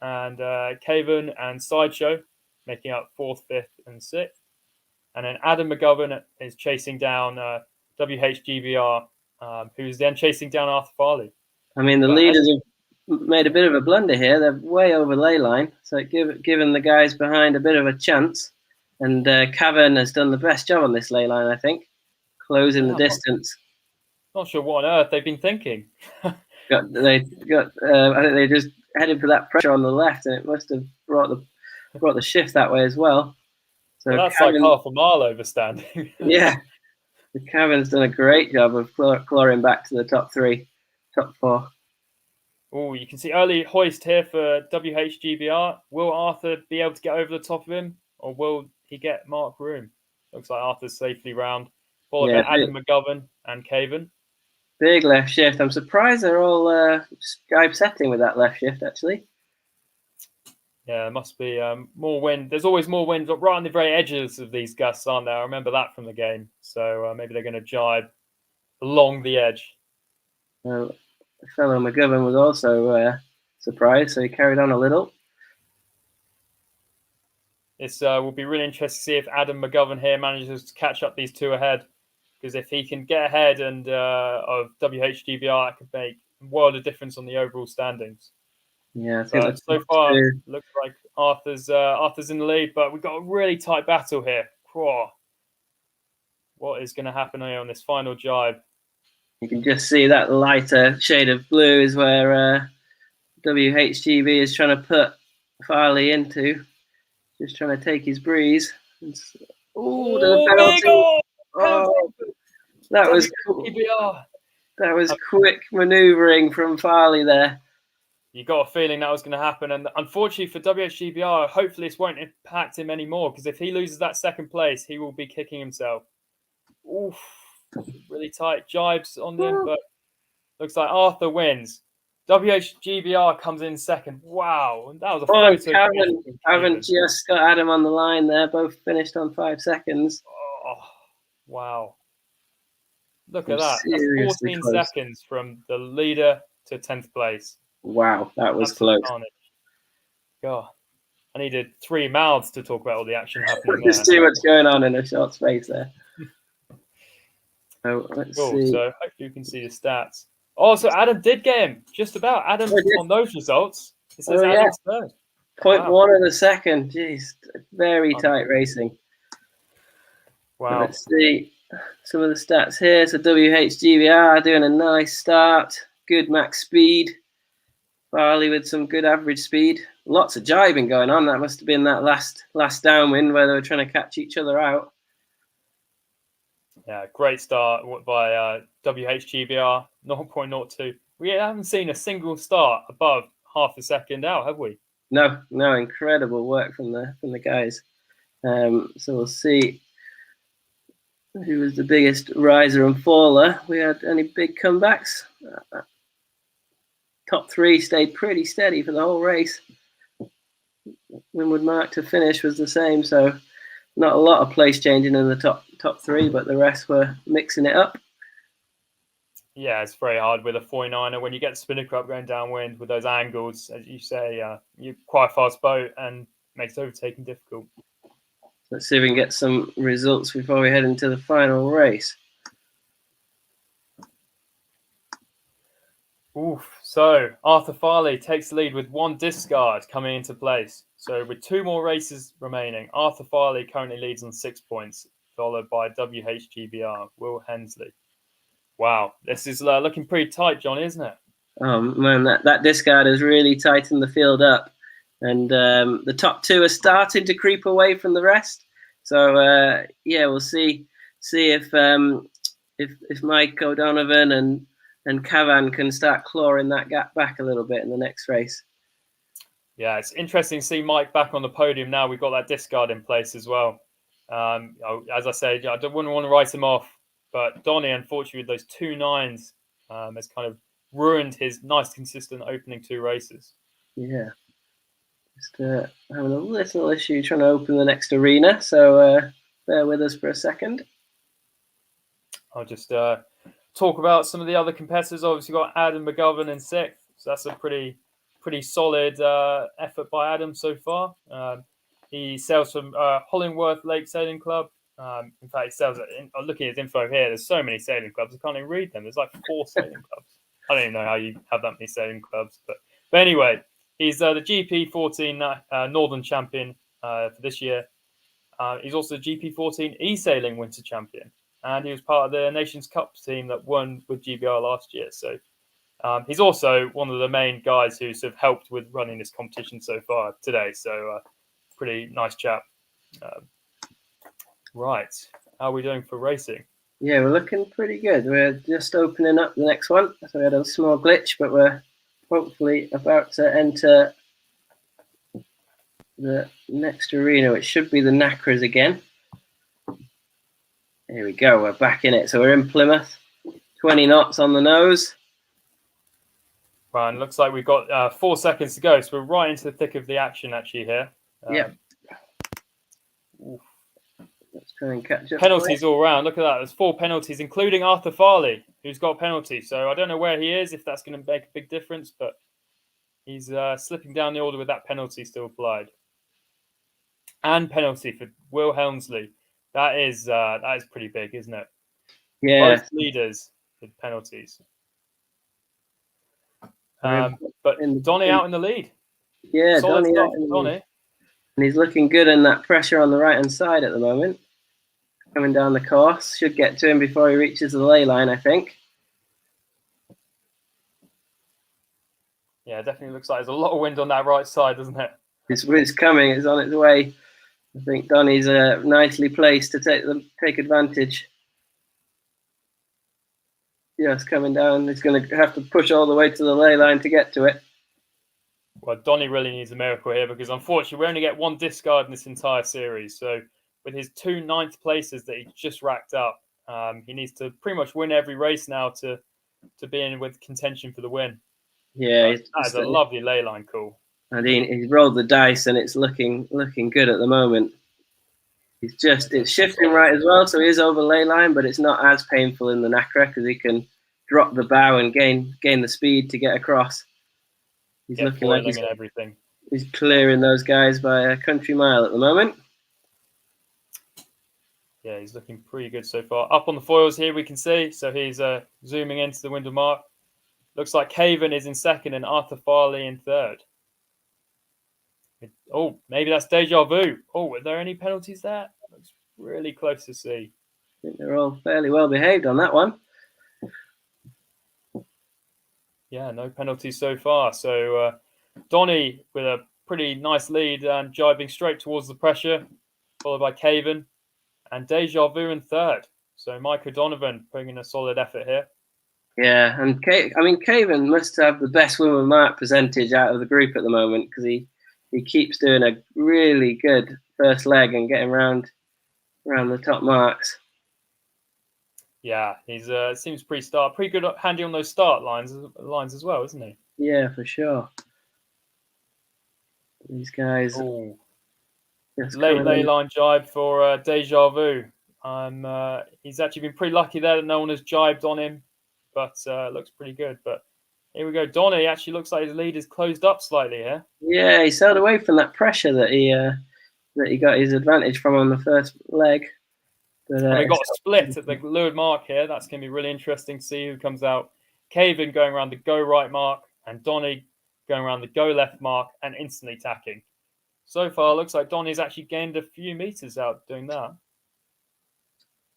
and Caven and Sideshow, making up 4th, 5th, and 6th. And then Adam McGovern is chasing down WHGBR, who's then chasing down Arthur Farley. I mean, the leaders have made a bit of a blunder here. They're way over ley line, so given the guys behind a bit of a chance. And Cavan has done the best job on this ley line, I think, closing the distance. Not sure what on earth they've been thinking. I think they just headed for that pressure on the left, and it must have brought the shift that way as well. So Well, that's like Cavan, half a mile overstanding. yeah, the Cavan's done a great job of clawing back to the top four. Oh, you can see early hoist here for WHGBR. Will Arthur be able to get over the top of him, or will he get Mark Room? Looks like Arthur's safely round, followed by Adam McGovern and Cavan. Big left shift. I'm surprised they're all Skype setting with that left shift, actually. Yeah, there must be more wind. There's always more wind right on the very edges of these gusts, aren't there? I remember that from the game. So maybe they're going to jibe along the edge. Fellow McGovern was also surprised, so he carried on a little. This will be really interesting to see if Adam McGovern here manages to catch up these two ahead. Because if he can get ahead and of WHGBR, it could make a world of difference on the overall standings. Yeah, I think that's so far looks like Arthur's in the lead, but we've got a really tight battle here. Whoa. What is going to happen here on this final jibe? You can just see that lighter shade of blue is where WHGB is trying to put Farley into. Just trying to take his breeze. Oh, the penalty! Oh, that was cool. That was quick manoeuvring from Farley there. You got a feeling that was going to happen, and unfortunately for WHGBR, hopefully this won't impact him anymore. Because if he loses that second place, he will be kicking himself. Oof. Really tight jibes on them, but looks like Arthur wins. WHGBR comes in second. Wow, that was a photo. Haven't just got Adam on the line there. Both finished on 5 seconds. Oh, wow. Look at that. That's 14 seconds from the leader to 10th place. Wow, that was close. God, I needed 3 mouths to talk about all the action happening There's too much going on in a short space there. So let's see. So hopefully you can see the stats. Oh, so Adam did get him. Just about. Adam on those results. It says Adam's third. 0.1 of a second. Jeez, very tight racing. Wow. Let's see some of the stats here. So WHGBR doing a nice start. Good max speed. Farley with some good average speed. Lots of jibing going on. That must have been that last downwind where they were trying to catch each other out. Yeah, great start by WHGBR, 0.02. We haven't seen a single start above half a second out, have we? No, incredible work from the guys. So we'll see who was the biggest riser and faller. We had any big comebacks? Top 3 stayed pretty steady for the whole race. Windward mark to finish was the same, so not a lot of place changing in the top 3, but the rest were mixing it up. Yeah, it's very hard with a 49er when you get the spinnaker up going downwind with those angles. As you say, you're quite a fast boat and makes overtaking difficult. Let's see if we can get some results before we head into the final race. Oof. So Arthur Farley takes the lead with 1 discard coming into place. So with 2 more races remaining, Arthur Farley currently leads on 6 points, followed by WHGBR, Will Hensley. Wow, this is looking pretty tight, Johnny, isn't it? Oh man, that discard has really tightened the field up, and the top 2 are starting to creep away from the rest. So we'll see if Mike O'Donovan and Cavan can start clawing that gap back a little bit in the next race. Yeah, it's interesting to see Mike back on the podium now. We've got that discard in place as well. As I said, I wouldn't want to write him off, but Donny, unfortunately, with those 2 9s, has kind of ruined his nice, consistent opening 2 races. Yeah. Just having a little issue trying to open the next arena, so bear with us for a second. I'll just talk about some of the other competitors. Obviously, got Adam McGovern in 6th, so that's a pretty solid effort by Adam so far. He sails from Hollingworth Lake Sailing Club. In fact, he sails I'm looking at his info here. There's so many sailing clubs, I can't even read them. There's like 4 sailing clubs. I don't even know how you have that many sailing clubs, but anyway, he's the GP14 Northern Champion for this year. He's also the GP14 eSailing Winter Champion, and he was part of the Nations Cup team that won with GBR last year. So he's also one of the main guys who sort of helped with running this competition so far today. So pretty nice chap. Right. How are we doing for racing? Yeah, we're looking pretty good. We're just opening up the next one. So we had a small glitch, but we're hopefully about to enter the next arena, which should be the Nacras again. Here we go. We're back in it. So we're in Plymouth. 20 knots on the nose. Right, and looks like we've got 4 seconds to go, so we're right into the thick of the action actually here. Yep. Let's try and catch up. Penalties all round. Look at that. There's 4 penalties, including Arthur Farley, who's got penalties. So I don't know where he is, if that's going to make a big difference, but he's slipping down the order with that penalty still applied. And penalty for Will Helmsley. That is pretty big, isn't it? Yeah. Both leaders with penalties. But Donny out in the lead. Yeah, Donny out in the lead. And he's looking good in that pressure on the right-hand side at the moment. Coming down the course. Should get to him before he reaches the ley line, I think. Yeah, it definitely looks like there's a lot of wind on that right side, doesn't it? It's coming. It's on its way. I think Donny's nicely placed to take advantage. Yes, coming down. He's going to have to push all the way to the ley line to get to it. Well, Donny really needs a miracle here because unfortunately we only get 1 discard in this entire series. So with his 2 9th places that he just racked up, he needs to pretty much win every race now to be in with contention for the win. Yeah, that's a lovely ley line call. And he's rolled the dice and it's looking good at the moment. It's shifting right as well, so he is over ley line, but it's not as painful in the Nacra because he can drop the bow and gain the speed to get across. He's looking like everything. He's clearing those guys by a country mile at the moment. Yeah, he's looking pretty good so far. Up on the foils here, we can see. So he's zooming into the window mark. Looks like Caven is in 2nd and Arthur Farley in 3rd. Oh, maybe that's deja vu. Oh, are there any penalties there? Looks really close to see. I think they're all fairly well behaved on that one. Yeah, no penalties so far. So Donny with a pretty nice lead and jibing straight towards the pressure, followed by Caven and Deja Vu in 3rd. So Mike O'Donovan putting in a solid effort here. Yeah, and Caven must have the best woman mark percentage out of the group at the moment because he keeps doing a really good first leg and getting around the top marks. Yeah, he's seems pretty good handy on those start lines as well, isn't he? Yeah, for sure. These guys. Ooh. Late line jibe for Deja Vu. He's actually been pretty lucky there that no one has jibed on him, but looks pretty good. But here we go. Donny actually looks like his lead is closed up slightly here. Yeah, he sailed away from that pressure that he got his advantage from on the first leg. But we got a split at the leeward mark here. That's going to be really interesting to see who comes out. Caven going around the go right mark and Donny going around the go left mark and instantly tacking. So far, looks like Donny's actually gained a few meters out doing that.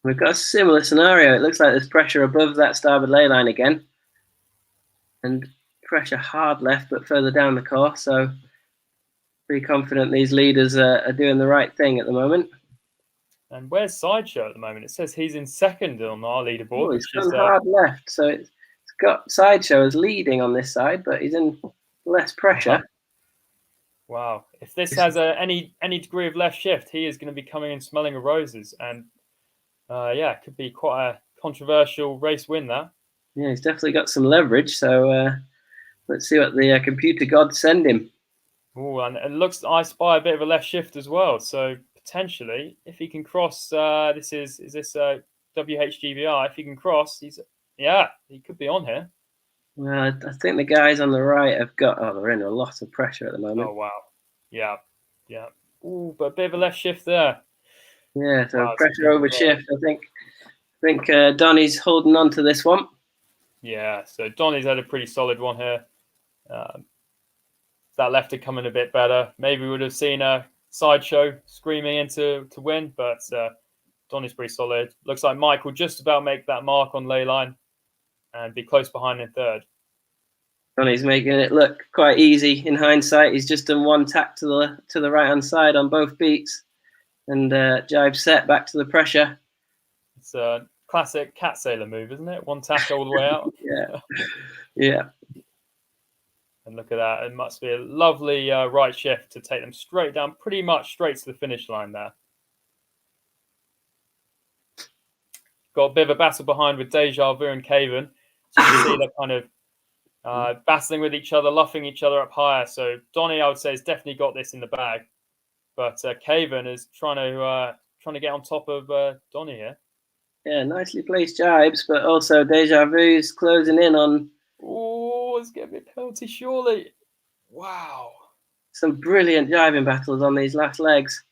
We've got a similar scenario. It looks like there's pressure above that starboard ley line again. And pressure hard left, but further down the course. So pretty confident these leaders are doing the right thing at the moment. And where's Sideshow at the moment? It says he's in 2nd on our leaderboard. He's gone hard left. So it's got Sideshow as leading on this side, but he's in less pressure. Wow. If this has any degree of left shift, he is going to be coming in smelling of roses. And it could be quite a controversial race win there. Yeah, he's definitely got some leverage. So let's see what the computer gods send him. Oh, and it looks I spy a bit of a left shift as well. So potentially, if he can cross, this WHGBR. If he can cross, he could be on here. Well, I think the guys on the right have got. Oh, they're in a lot of pressure at the moment. Oh wow, yeah. Ooh, but a bit of a left shift there. Yeah, so pressure over shift. I think Donny's holding on to this one. Yeah, so Donny's had a pretty solid one here. That left had come in a bit better. Maybe we would have seen a Sideshow screaming in to win, but Donny's pretty solid. Looks like Mike will just about make that mark on ley line and be close behind in 3rd. Donny's making it look quite easy in hindsight. He's just done one tack to the right hand side on both beats. and jibe set back to the pressure. It's a classic cat sailor move, isn't it? One tack all the way out. Yeah. And look at that. It must be a lovely right shift to take them straight down, pretty much straight to the finish line there. Got a bit of a battle behind with Deja Vu and Caven. So you can see they're kind of battling with each other, luffing each other up higher. So Donny, I would say, has definitely got this in the bag. But Caven is trying to get on top of Donny here. Yeah, nicely placed jibes, but also Deja Vu's closing in on. Oh, it's going to be a penalty, surely. Wow. Some brilliant jibing battles on these last legs.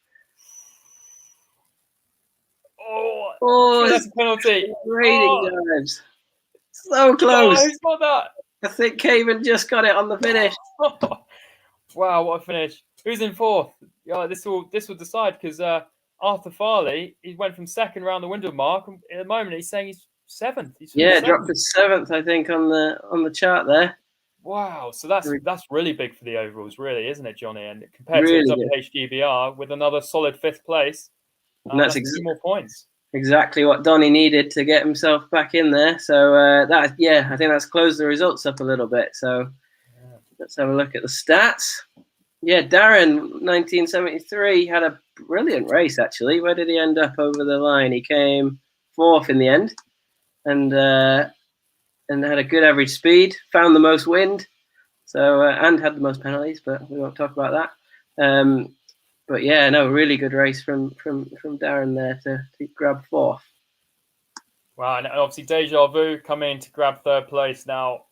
Oh, that's a penalty. Rating jibes. So close. Oh, who's got that? I think Caven just got it on the finish. Wow, what a finish. Who's in fourth? Yeah, this will decide, because Arthur Farley, he went from second round the window mark, and at the moment he's saying he's seventh. Dropped to seventh, I think, on the chart there. Wow, so that's really big for the overalls, really, isn't it, Johnny? And compared really to GBR with another solid fifth place, that's 2 more points. Exactly what Donny needed to get himself back in there. So I think that's closed the results up a little bit. So let's have a look at the stats. Yeah, Darren, 1973, had a brilliant race, actually. Where did he end up over the line? He came fourth in the end, and had a good average speed, found the most wind, so and had the most penalties, but we won't talk about that. But yeah, no, really good race from Darren there to grab fourth. Wow, and obviously Deja Vu come in to grab third place. Now,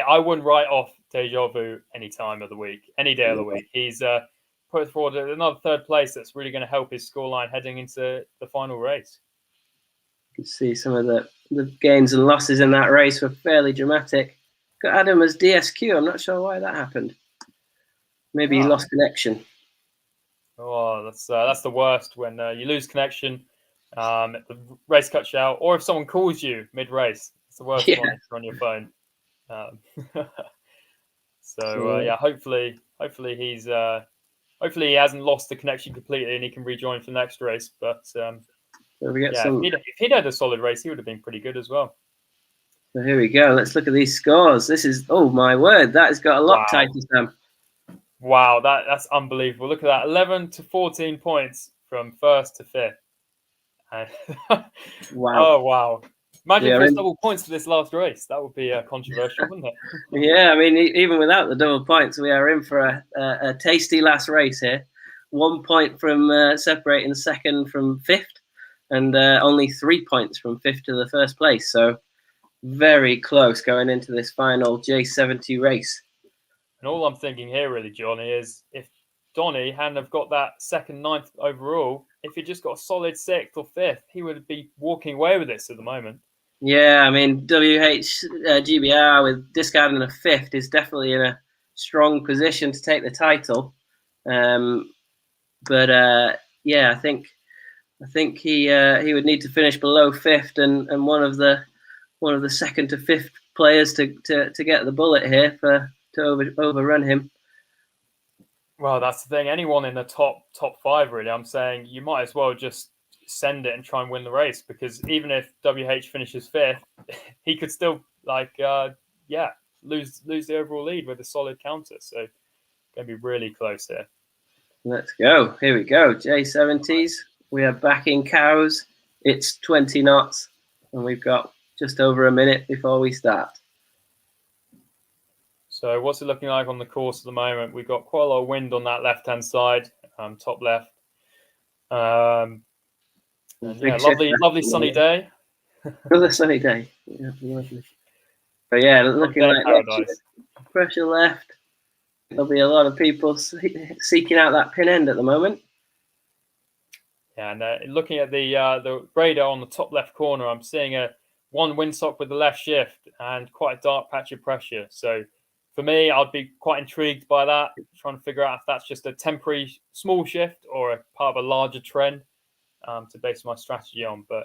I wouldn't write off Deja Vu any time of the week, any day of the week. He's put forward another third place that's really going to help his scoreline heading into the final race. You can see some of the gains and losses in that race were fairly dramatic. Got Adam as DSQ. I'm not sure why that happened. Maybe he lost connection. Oh, that's the worst, when you lose connection, the race cuts you out, or if someone calls you mid-race. It's the worst one if you're on your phone. Hopefully he hasn't lost the connection completely and he can rejoin for the next race. But if he'd had a solid race, he would have been pretty good as well. So here we go. Let's look at these scores. This is, oh my word, that has got a lot tighter, Sam. Wow, that's unbelievable. Look at that, 11 to 14 points from first to fifth. Wow. Oh, wow. Imagine if there's double points for this last race. That would be controversial, wouldn't it? Yeah, I mean, even without the double points, we are in for a tasty last race here. 1 point from separating second from fifth, and only 3 points from fifth to the first place. So very close going into this final J70 race. And all I'm thinking here, really, Johnny, is if Donny hadn't have got that second, ninth overall, if he just got a solid sixth or fifth, he would be walking away with this at the moment. Yeah, I mean, GBR with discarding a fifth is definitely in a strong position to take the title. I think he would need to finish below fifth, and one of the second to fifth players to get the bullet here to overrun him. Well, that's the thing. Anyone in the top five, really, I'm saying you might as well just send it and try and win the race, because even if WH finishes fifth, he could still lose the overall lead with a solid counter. So it's going to be really close here. Let's go. Here we go. J70s. We are backing cows. It's 20 knots, and we've got just over a minute before we start. So what's it looking like on the course at the moment? We've got quite a lot of wind on that left-hand side, top left. Lovely sunny day. Another sunny day. Yeah, lovely. But yeah, looking like pressure left. There'll be a lot of people seeking out that pin end at the moment. Yeah, and looking at the radar on the top left corner, I'm seeing one windsock with the left shift and quite a dark patch of pressure. So for me, I'd be quite intrigued by that, trying to figure out if that's just a temporary small shift or a part of a larger trend to base my strategy on. But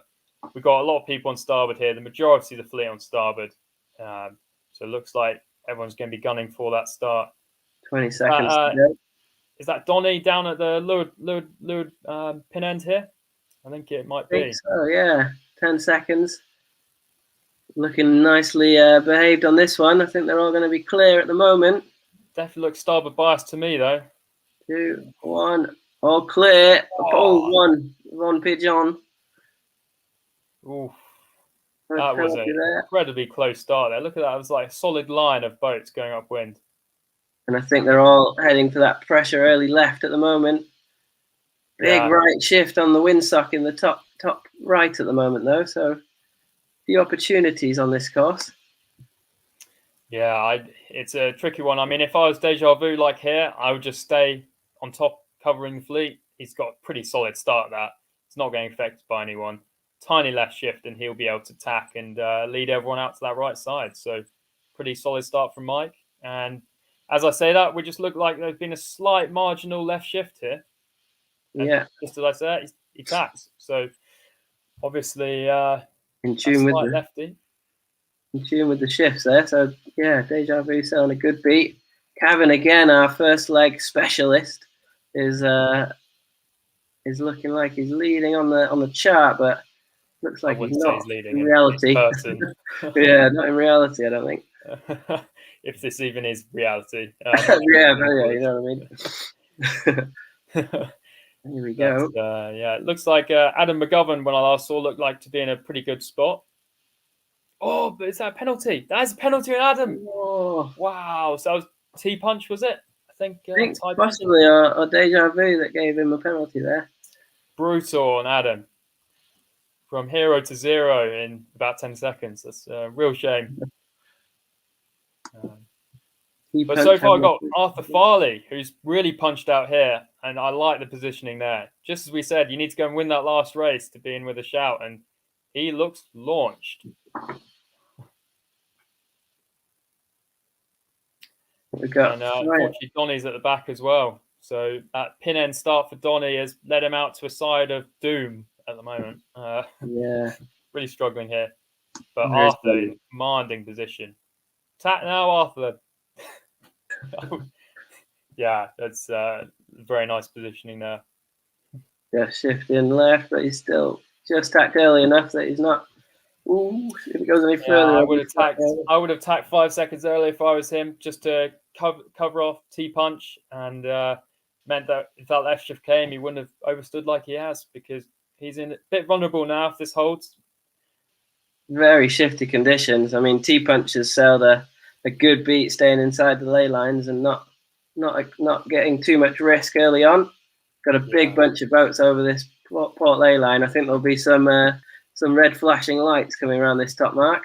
we've got a lot of people on starboard here, the majority of the fleet on starboard. So it looks like everyone's going to be gunning for that start. 20 seconds to go. Is that Donny down at the leeward pin end here? I think it might I think be. so, yeah. 10 seconds. Looking nicely behaved on this one. I think they're all going to be clear at the moment. Definitely looks starboard bias to me, though. 2, 1, all clear. Oh. One pigeon. Oof. That was an incredibly close start there. Look at that. It was like a solid line of boats going upwind. And I think they're all heading for that pressure early left at the moment. Big right shift on the windsock in the top right at the moment, though. So a few opportunities on this course. Yeah, it's a tricky one. I mean, if I was Deja Vu like here, I would just stay on top covering the fleet. He's got a pretty solid start that. It's not getting affected by anyone. Tiny left shift and he'll be able to tack and lead everyone out to that right side. So pretty solid start from Mike. And as I say that, we just look like there's been a slight marginal left shift here. And just as I said, he tacks. So obviously in tune with the lefty. In tune with the shifts there. So yeah, Deja Vu selling a good beat. Cavan again, our first leg specialist, is looking like he's leading on the chart, but looks like he's not leading in reality. Yeah, not in reality, I don't think. If this even is reality. You know what I mean. Here we go. Yeah, it looks like Adam McGovern, when I last saw, looked like to be in a pretty good spot. Oh, but is that a penalty? That's a penalty on Adam. Oh. Wow. So that was T-punch, was it? I think possibly or Deja Vu that gave him a penalty there. Brutal on Adam. From hero to zero in about 10 seconds. That's a real shame. But so far I've got Arthur Farley, who's really punched out here. And I like the positioning there. Just as we said, you need to go and win that last race to be in with a shout. And he looks launched. And unfortunately, Donny's at the back as well. So that pin end start for Donny has led him out to a side of doom at the moment. Really struggling here. But Arthur in commanding position. Tap now, Arthur. Yeah, that's very nice positioning there. Yeah, shifting left, but he's still just tacked early enough that he's not. Ooh, if it goes any further, I would have tacked 5 seconds earlier if I was him, just to cover off T-punch, and meant that if that left shift came, he wouldn't have overstood like he has, because he's in a bit vulnerable now if this holds. Very shifty conditions. I mean, T-punch has sailed a good beat, staying inside the ley lines and not getting too much risk early on. Got a big bunch of boats over this port ley line. I think there'll be some red flashing lights coming around this top mark.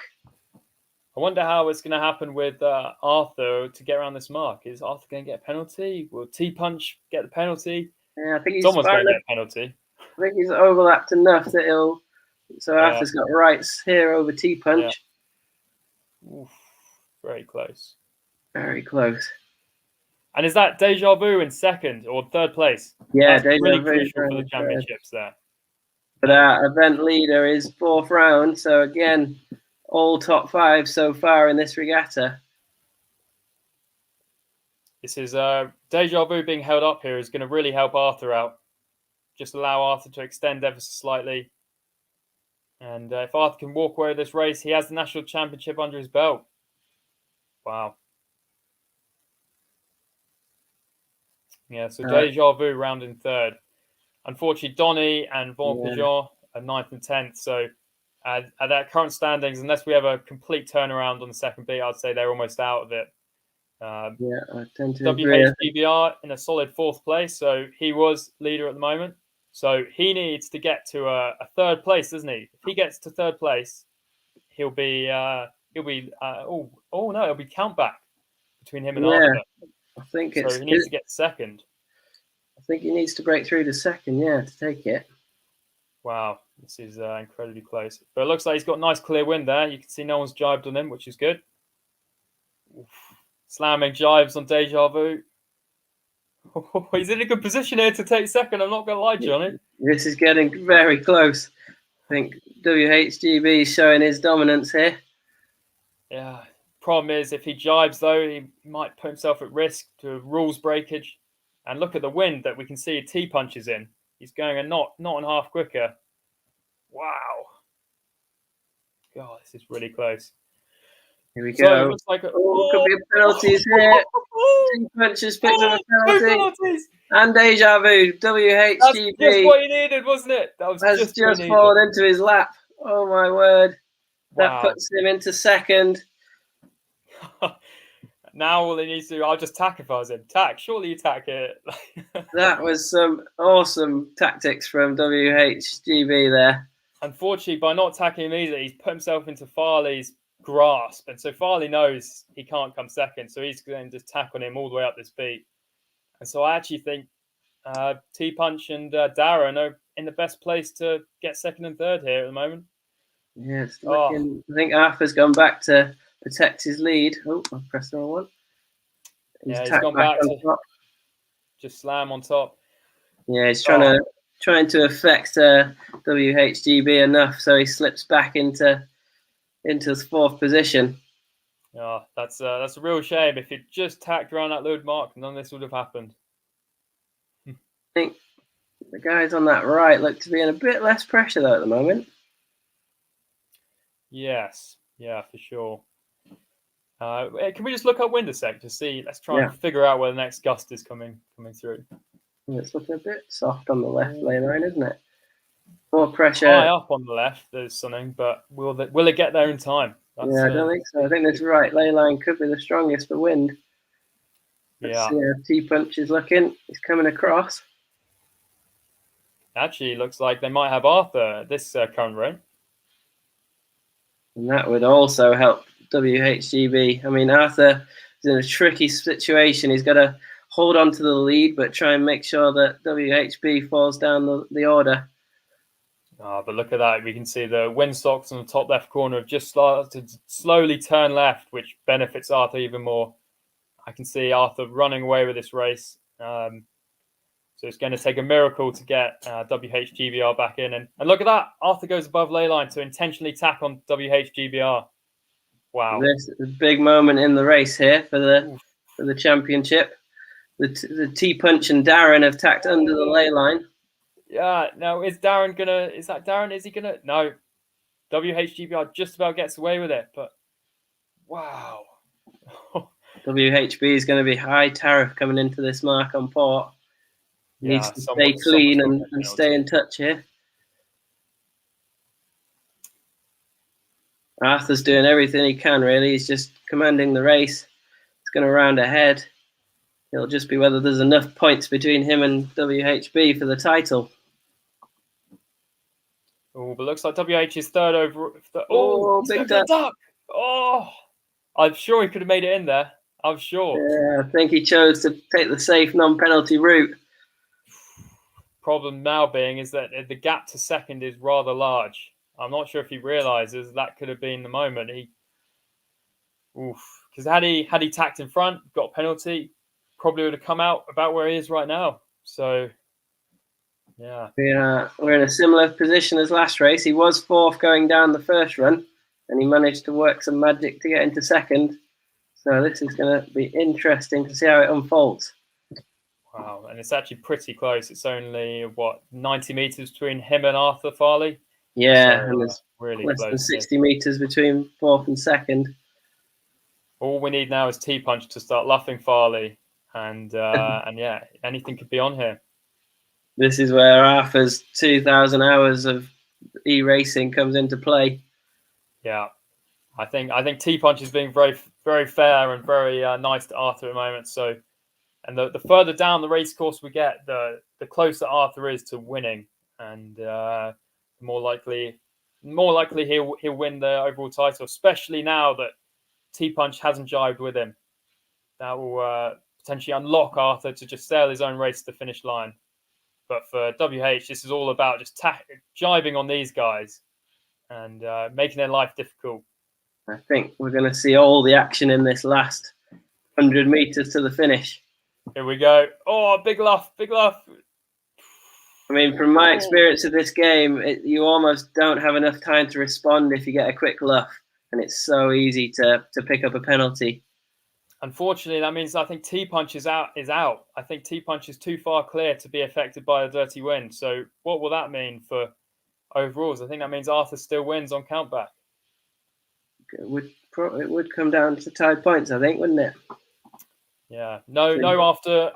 I wonder how it's going to happen with Arthur to get around this mark. Is Arthur going to get a penalty? Will T-punch get the penalty? Yeah, I think someone's going to get a penalty. I think he's overlapped enough that he'll. So Arthur's got rights here over T-punch. Yeah. Oof, very close. Very close. And is that Deja Vu in second or third place? Yeah, that's really crucial for the championships there. But our event leader is fourth round, so again, all top 5 so far in this regatta. This is Deja Vu being held up here is going to really help Arthur out. Just allow Arthur to extend ever so slightly. And if Arthur can walk away with this race, he has the national championship under his belt. Wow. Yeah, so Deja Vu round in third. Unfortunately, Donny and Von Pigeon are 9th and 10th. So at that current standings, unless we have a complete turnaround on the second beat, I'd say they're almost out of it. I tend to agree. GBR in a solid 4th place. So he was leader at the moment. So he needs to get to a 3rd place, doesn't he? If he gets to 3rd place, it'll be count back between him and Arthur. I think so he needs to get 2nd. I think he needs to break through to 2nd, to take it. Wow, this is incredibly close. But it looks like he's got a nice clear wind there. You can see no one's jibed on him, which is good. Oof. Slamming jibes on Deja Vu. He's in a good position here to take 2nd. I'm not going to lie, Johnny. This is getting very close. I think WHGB is showing his dominance here. Yeah. Problem is, if he jibes, though, he might put himself at risk to rules breakage. And look at the wind that we can see T-Punch is in. He's going a knot and a half quicker. Wow. God, this is really close. Here we So go. it looks like could be a penalties here. T-Punch has picked up a penalty. And deja vu. WHGB. That's just what he needed, wasn't it? That was has just fallen into his lap. Oh my word. That puts him into second. Now all he needs to do, I'll just tack if I was him. Tack, surely you tack it. That was some awesome tactics from WHGB there. Unfortunately, by not tacking him easily, he's put himself into Farley's grasp. And so Farley knows he can't come second. So he's going to just tack on him all the way up this beat. And so I actually think T-Punch and Darren are in the best place to get second and third here at the moment. Yes, I think Arthur's gone back to protect his lead. Oh, I pressed the wrong one. He's gone back to just slam on top. Yeah, he's trying to affect WHGB enough so he slips back into his fourth position. Yeah, that's a real shame. If he'd just tacked around that lead mark, none of this would have happened. I think the guys on that right look to be in a bit less pressure though at the moment. Yes, yeah, for sure. Can we just look up wind a sec to see? Let's try and figure out where the next gust is coming through. It's looking a bit soft on the left lane line, isn't it? More pressure. High up on the left, there's something, but will it get there in time? I don't think so. I think this right lane line could be the strongest for wind. Let's see how T-Punch is looking. He's coming across. Actually, looks like they might have Arthur this current round. And that would also help WHGB. I mean, Arthur is in a tricky situation. He's got to hold on to the lead, but try and make sure that WHB falls down the order. But look at that. We can see the windsocks on the top left corner have just started to slowly turn left, which benefits Arthur even more. I can see Arthur running away with this race. So it's going to take a miracle to get WHGBR back in. And look at that. Arthur goes above ley line to intentionally tack on WHGBR. Wow. This is a big moment in the race here for the championship. The T-Punch and Darren have tacked under the ley line. Yeah. Now, is that Darren? Is he going to? No. WHGBR just about gets away with it. But wow. WHB is going to be high tariff coming into this mark on port. Needs to stay clean and stay in touch here. Arthur's doing everything he can, really. He's just commanding the race. He's going to round ahead. It'll just be whether there's enough points between him and WHB for the title. Oh, but looks like WH is third over. Big duck. Oh, I'm sure he could have made it in there. I'm sure. Yeah, I think he chose to take the safe non-penalty route. Problem now being is that the gap to second is rather large. I'm not sure if he realizes that could have been the moment. Because had he tacked in front, got a penalty, probably would have come out about where he is right now. So, yeah. We're in a similar position as last race. He was fourth going down the first run, and he managed to work some magic to get into second. So this is going to be interesting to see how it unfolds. Wow, and it's actually pretty close. It's only, 90 metres between him and Arthur Farley? Yeah, so, and there's really less than 60 metres between fourth and second. All we need now is T-Punch to start luffing Farley, and yeah, anything could be on here. This is where Arthur's 2,000 hours of e-racing comes into play. Yeah, I think T-Punch is being very, very fair and very nice to Arthur at the moment. So, and the further down the race course we get, the closer Arthur is to winning, and more likely he'll win the overall title. Especially now that T-Punch hasn't jibed with him, that will potentially unlock Arthur to just sail his own race to the finish line. But for WH, this is all about just jibing on these guys and making their life difficult. I think we're going to see all the action in this last 100 metres to the finish. Here we go. Oh, big luff, big luff. I mean, from my experience of this game, you almost don't have enough time to respond if you get a quick luff. And it's so easy to pick up a penalty. unfortunately, that means I think T-Punch is out. I think T-Punch is too far clear to be affected by a dirty win. So what will that mean for overalls? I think that means Arthur still wins on countback. It would come down to tied points, I think, wouldn't it? Yeah, no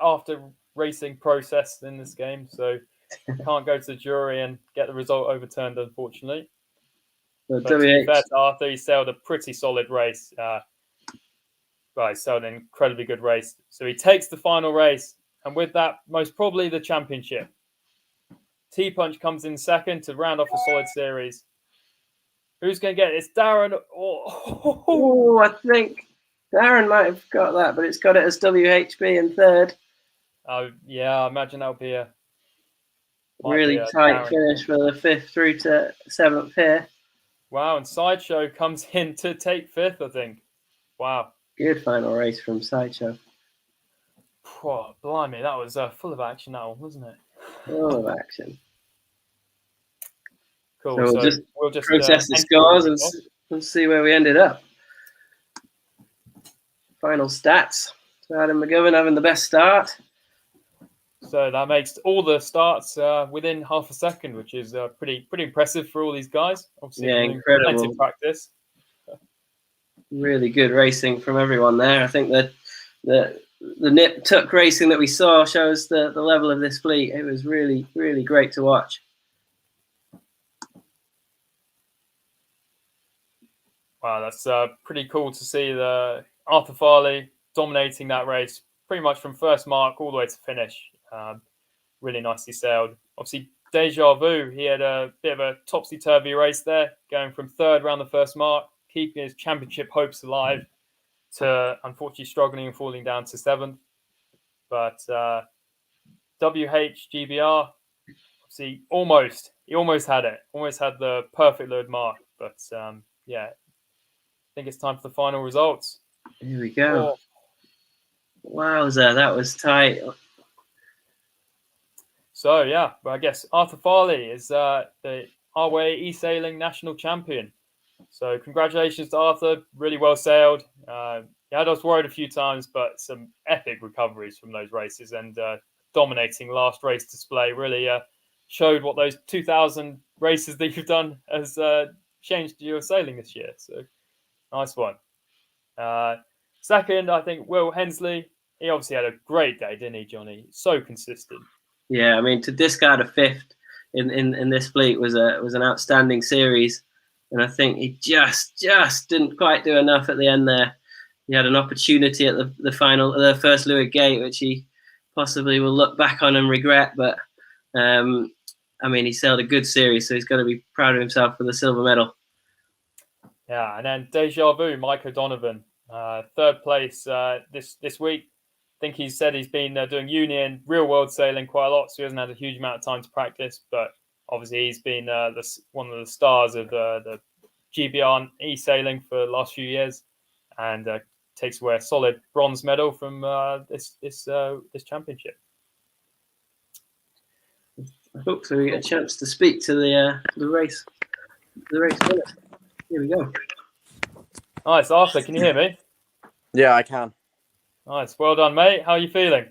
after racing process in this game, so can't go to the jury and get the result overturned, unfortunately. Well, But to be fair to Arthur, he sailed a pretty solid race. He sailed an incredibly good race. So he takes the final race, and with that, most probably the championship. T-Punch comes in second to round off a solid series. Who's going to get it? It's Darren. Oh, I think Darren might have got that, but it's got it as WHB in third. Yeah, I imagine that'll be a really tight finish for the 5th through to 7th here. Wow, and Sideshow comes in to take 5th, I think. Wow. Good final race from Sideshow. Oh, blimey, that was full of action, that one, wasn't it? Full of action. Cool. So we'll just process the scores and see where we ended up. Final stats. So Adam McGovern having the best start. So that makes all the starts within half a second, which is pretty impressive for all these guys. Obviously, incredible. Plenty of practice. Really good racing from everyone there. I think that the nip tuck racing that we saw shows the level of this fleet. It was really, really great to watch. Wow, that's pretty cool to see the Arthur Farley dominating that race pretty much from first mark all the way to finish. Really nicely sailed. Obviously, Deja Vu, he had a bit of a topsy-turvy race there, going from third round the first mark, keeping his championship hopes alive, to unfortunately struggling and falling down to 7th. But GBR, obviously, he almost had it, almost had the perfect load mark. But yeah, I think it's time for the final results. Here we go. Wowza, that was tight. So yeah, but I guess Arthur Farley is the Our eSailing National Champion. So congratulations to Arthur. Really well sailed. He had us worried a few times, but some epic recoveries from those races and dominating last race display really showed what those 2,000 races that you've done has changed your sailing this year. So nice one. Second, I think Will Hensley. He obviously had a great day, didn't he, Johnny? So consistent. Yeah, I mean, to discard a 5th in this fleet was an outstanding series, and I think he just didn't quite do enough at the end there. He had an opportunity at the first Leeward gate, which he possibly will look back on and regret. But I mean, he sailed a good series, so he's got to be proud of himself for the silver medal. Yeah, and then Deja Vu, Mike O'Donovan, 3rd place this week. I think he said he's been doing uni and real world sailing quite a lot, so he hasn't had a huge amount of time to practice. But obviously, he's been one of the stars of the GBR eSailing for the last few years, and takes away a solid bronze medal from this championship. Hopefully, we get a chance to speak to the race winner. Here we go. Nice, Arthur. Can you hear me? Yeah, I can. Nice. Well done, mate. How are you feeling?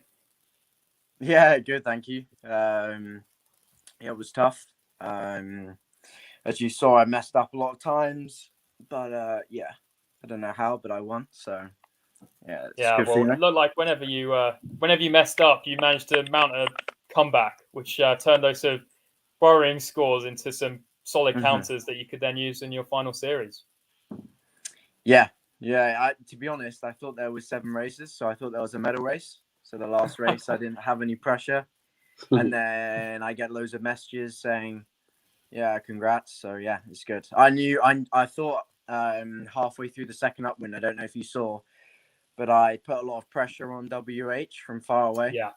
Yeah, good. Thank you. It was tough. As you saw, I messed up a lot of times, but yeah, I don't know how, but I won. So yeah, well, it looked like whenever you messed up, you managed to mount a comeback, which turned those sort of worrying scores into some solid counters that you could then use in your final series. Yeah. To be honest, I thought there was 7 races, so I thought there was a medal race. So the last race, I didn't have any pressure, and then I get loads of messages saying, "Yeah, congrats." So yeah, it's good. I thought halfway through the second upwind, I don't know if you saw, but I put a lot of pressure on WH from far away. Yeah.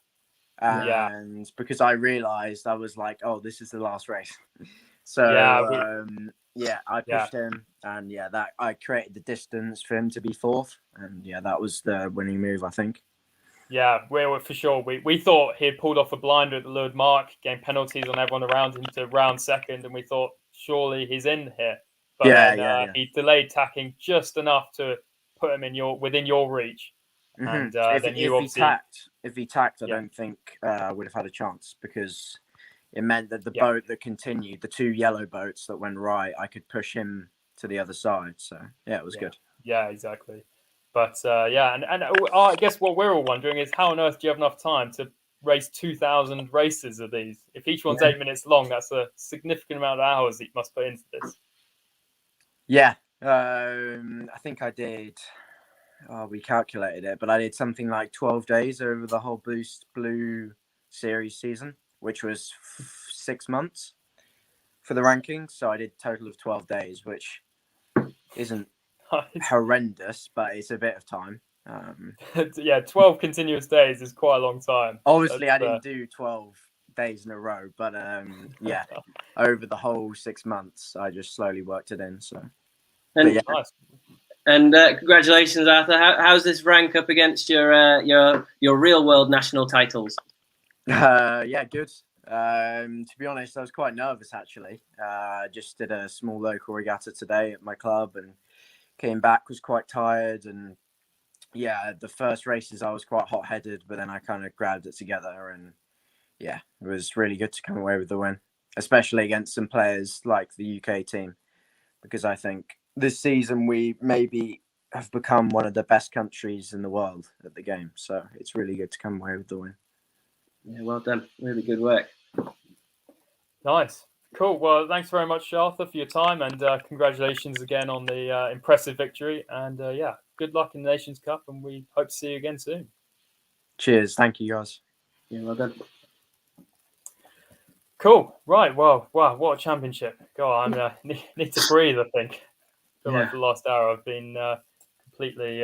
And because I realized, I was like, "Oh, this is the last race." So I pushed him, and that I created the distance for him to be 4th, and that was the winning move, I think. Yeah, we were for sure. We thought he had pulled off a blinder at the Leeward mark, getting penalties on everyone around him to round second, and we thought surely he's in here. But he delayed tacking just enough to put him within your reach, And if then he you obviously tacked, I don't think would have had a chance, because it meant that the boat that continued, the 2 yellow boats that went right, I could push him to the other side. So yeah, it was good. Yeah, exactly. But and I guess what we're all wondering is, how on earth do you have enough time to race 2,000 races of these? If each one's 8 minutes long, that's a significant amount of hours that you must put into this. Yeah, I think I did. We calculated it, but I did something like 12 days over the whole Boost Blue Series season, which was 6 months for the rankings. So I did a total of 12 days, which isn't horrendous, but it's a bit of time. 12 continuous days is quite a long time. Obviously, I didn't do 12 days in a row, but yeah, over the whole 6 months, I just slowly worked it in. So, and, yeah. Nice. And congratulations, Arthur. How's this rank up against your real world national titles? Yeah, good. To be honest, I was quite nervous, actually. Just did a small local regatta today at my club and came back, was quite tired. And yeah, the first races I was quite hot-headed, but then I kind of grabbed it together. And yeah, it was really good to come away with the win, especially against some players like the UK team, because I think this season we maybe have become one of the best countries in the world at the game. So it's really good to come away with the win. Yeah, well done. Really good work. Nice. Cool. Well, thanks very much, Arthur, for your time, and congratulations again on the impressive victory. And good luck in the Nations Cup, and we hope to see you again soon. Cheers. Thank you, guys. Yeah, well done. Cool. Right. Well, wow, what a championship. God, I need to breathe, I think. I feel like for the last hour I've been completely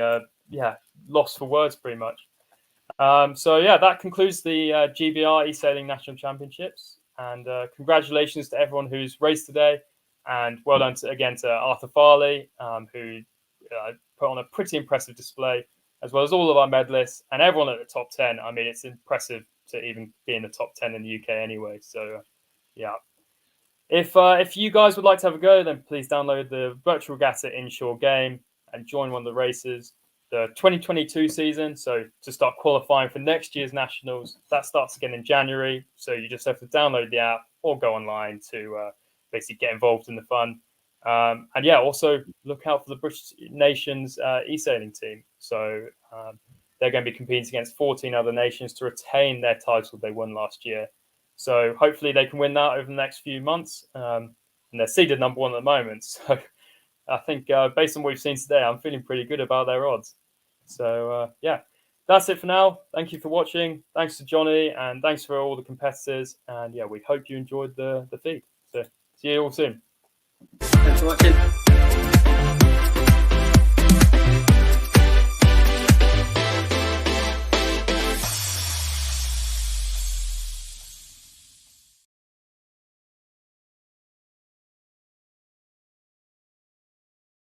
lost for words, pretty much. That concludes the GBR eSailing National Championships, and congratulations to everyone who's raced today, and well done to Arthur Farley, who put on a pretty impressive display, as well as all of our medalists and everyone at the top 10. I mean, it's impressive to even be in the top 10 in the UK anyway. So if you guys would like to have a go, then please download the Virtual Regatta inshore game and join one of the races. The 2022 season, so to start qualifying for next year's nationals, that starts again in January. So you just have to download the app or go online to basically get involved in the fun. Also look out for the British Nations eSailing team. So they're going to be competing against 14 other nations to retain their title they won last year. So hopefully they can win that over the next few months. And they're seeded number 1 at the moment. So I think based on what we've seen today, I'm feeling pretty good about their odds. So that's it for now. Thank you for watching. Thanks to Johnny, and thanks for all the competitors. And we hope you enjoyed the feed. So see you all soon. Thanks for watching.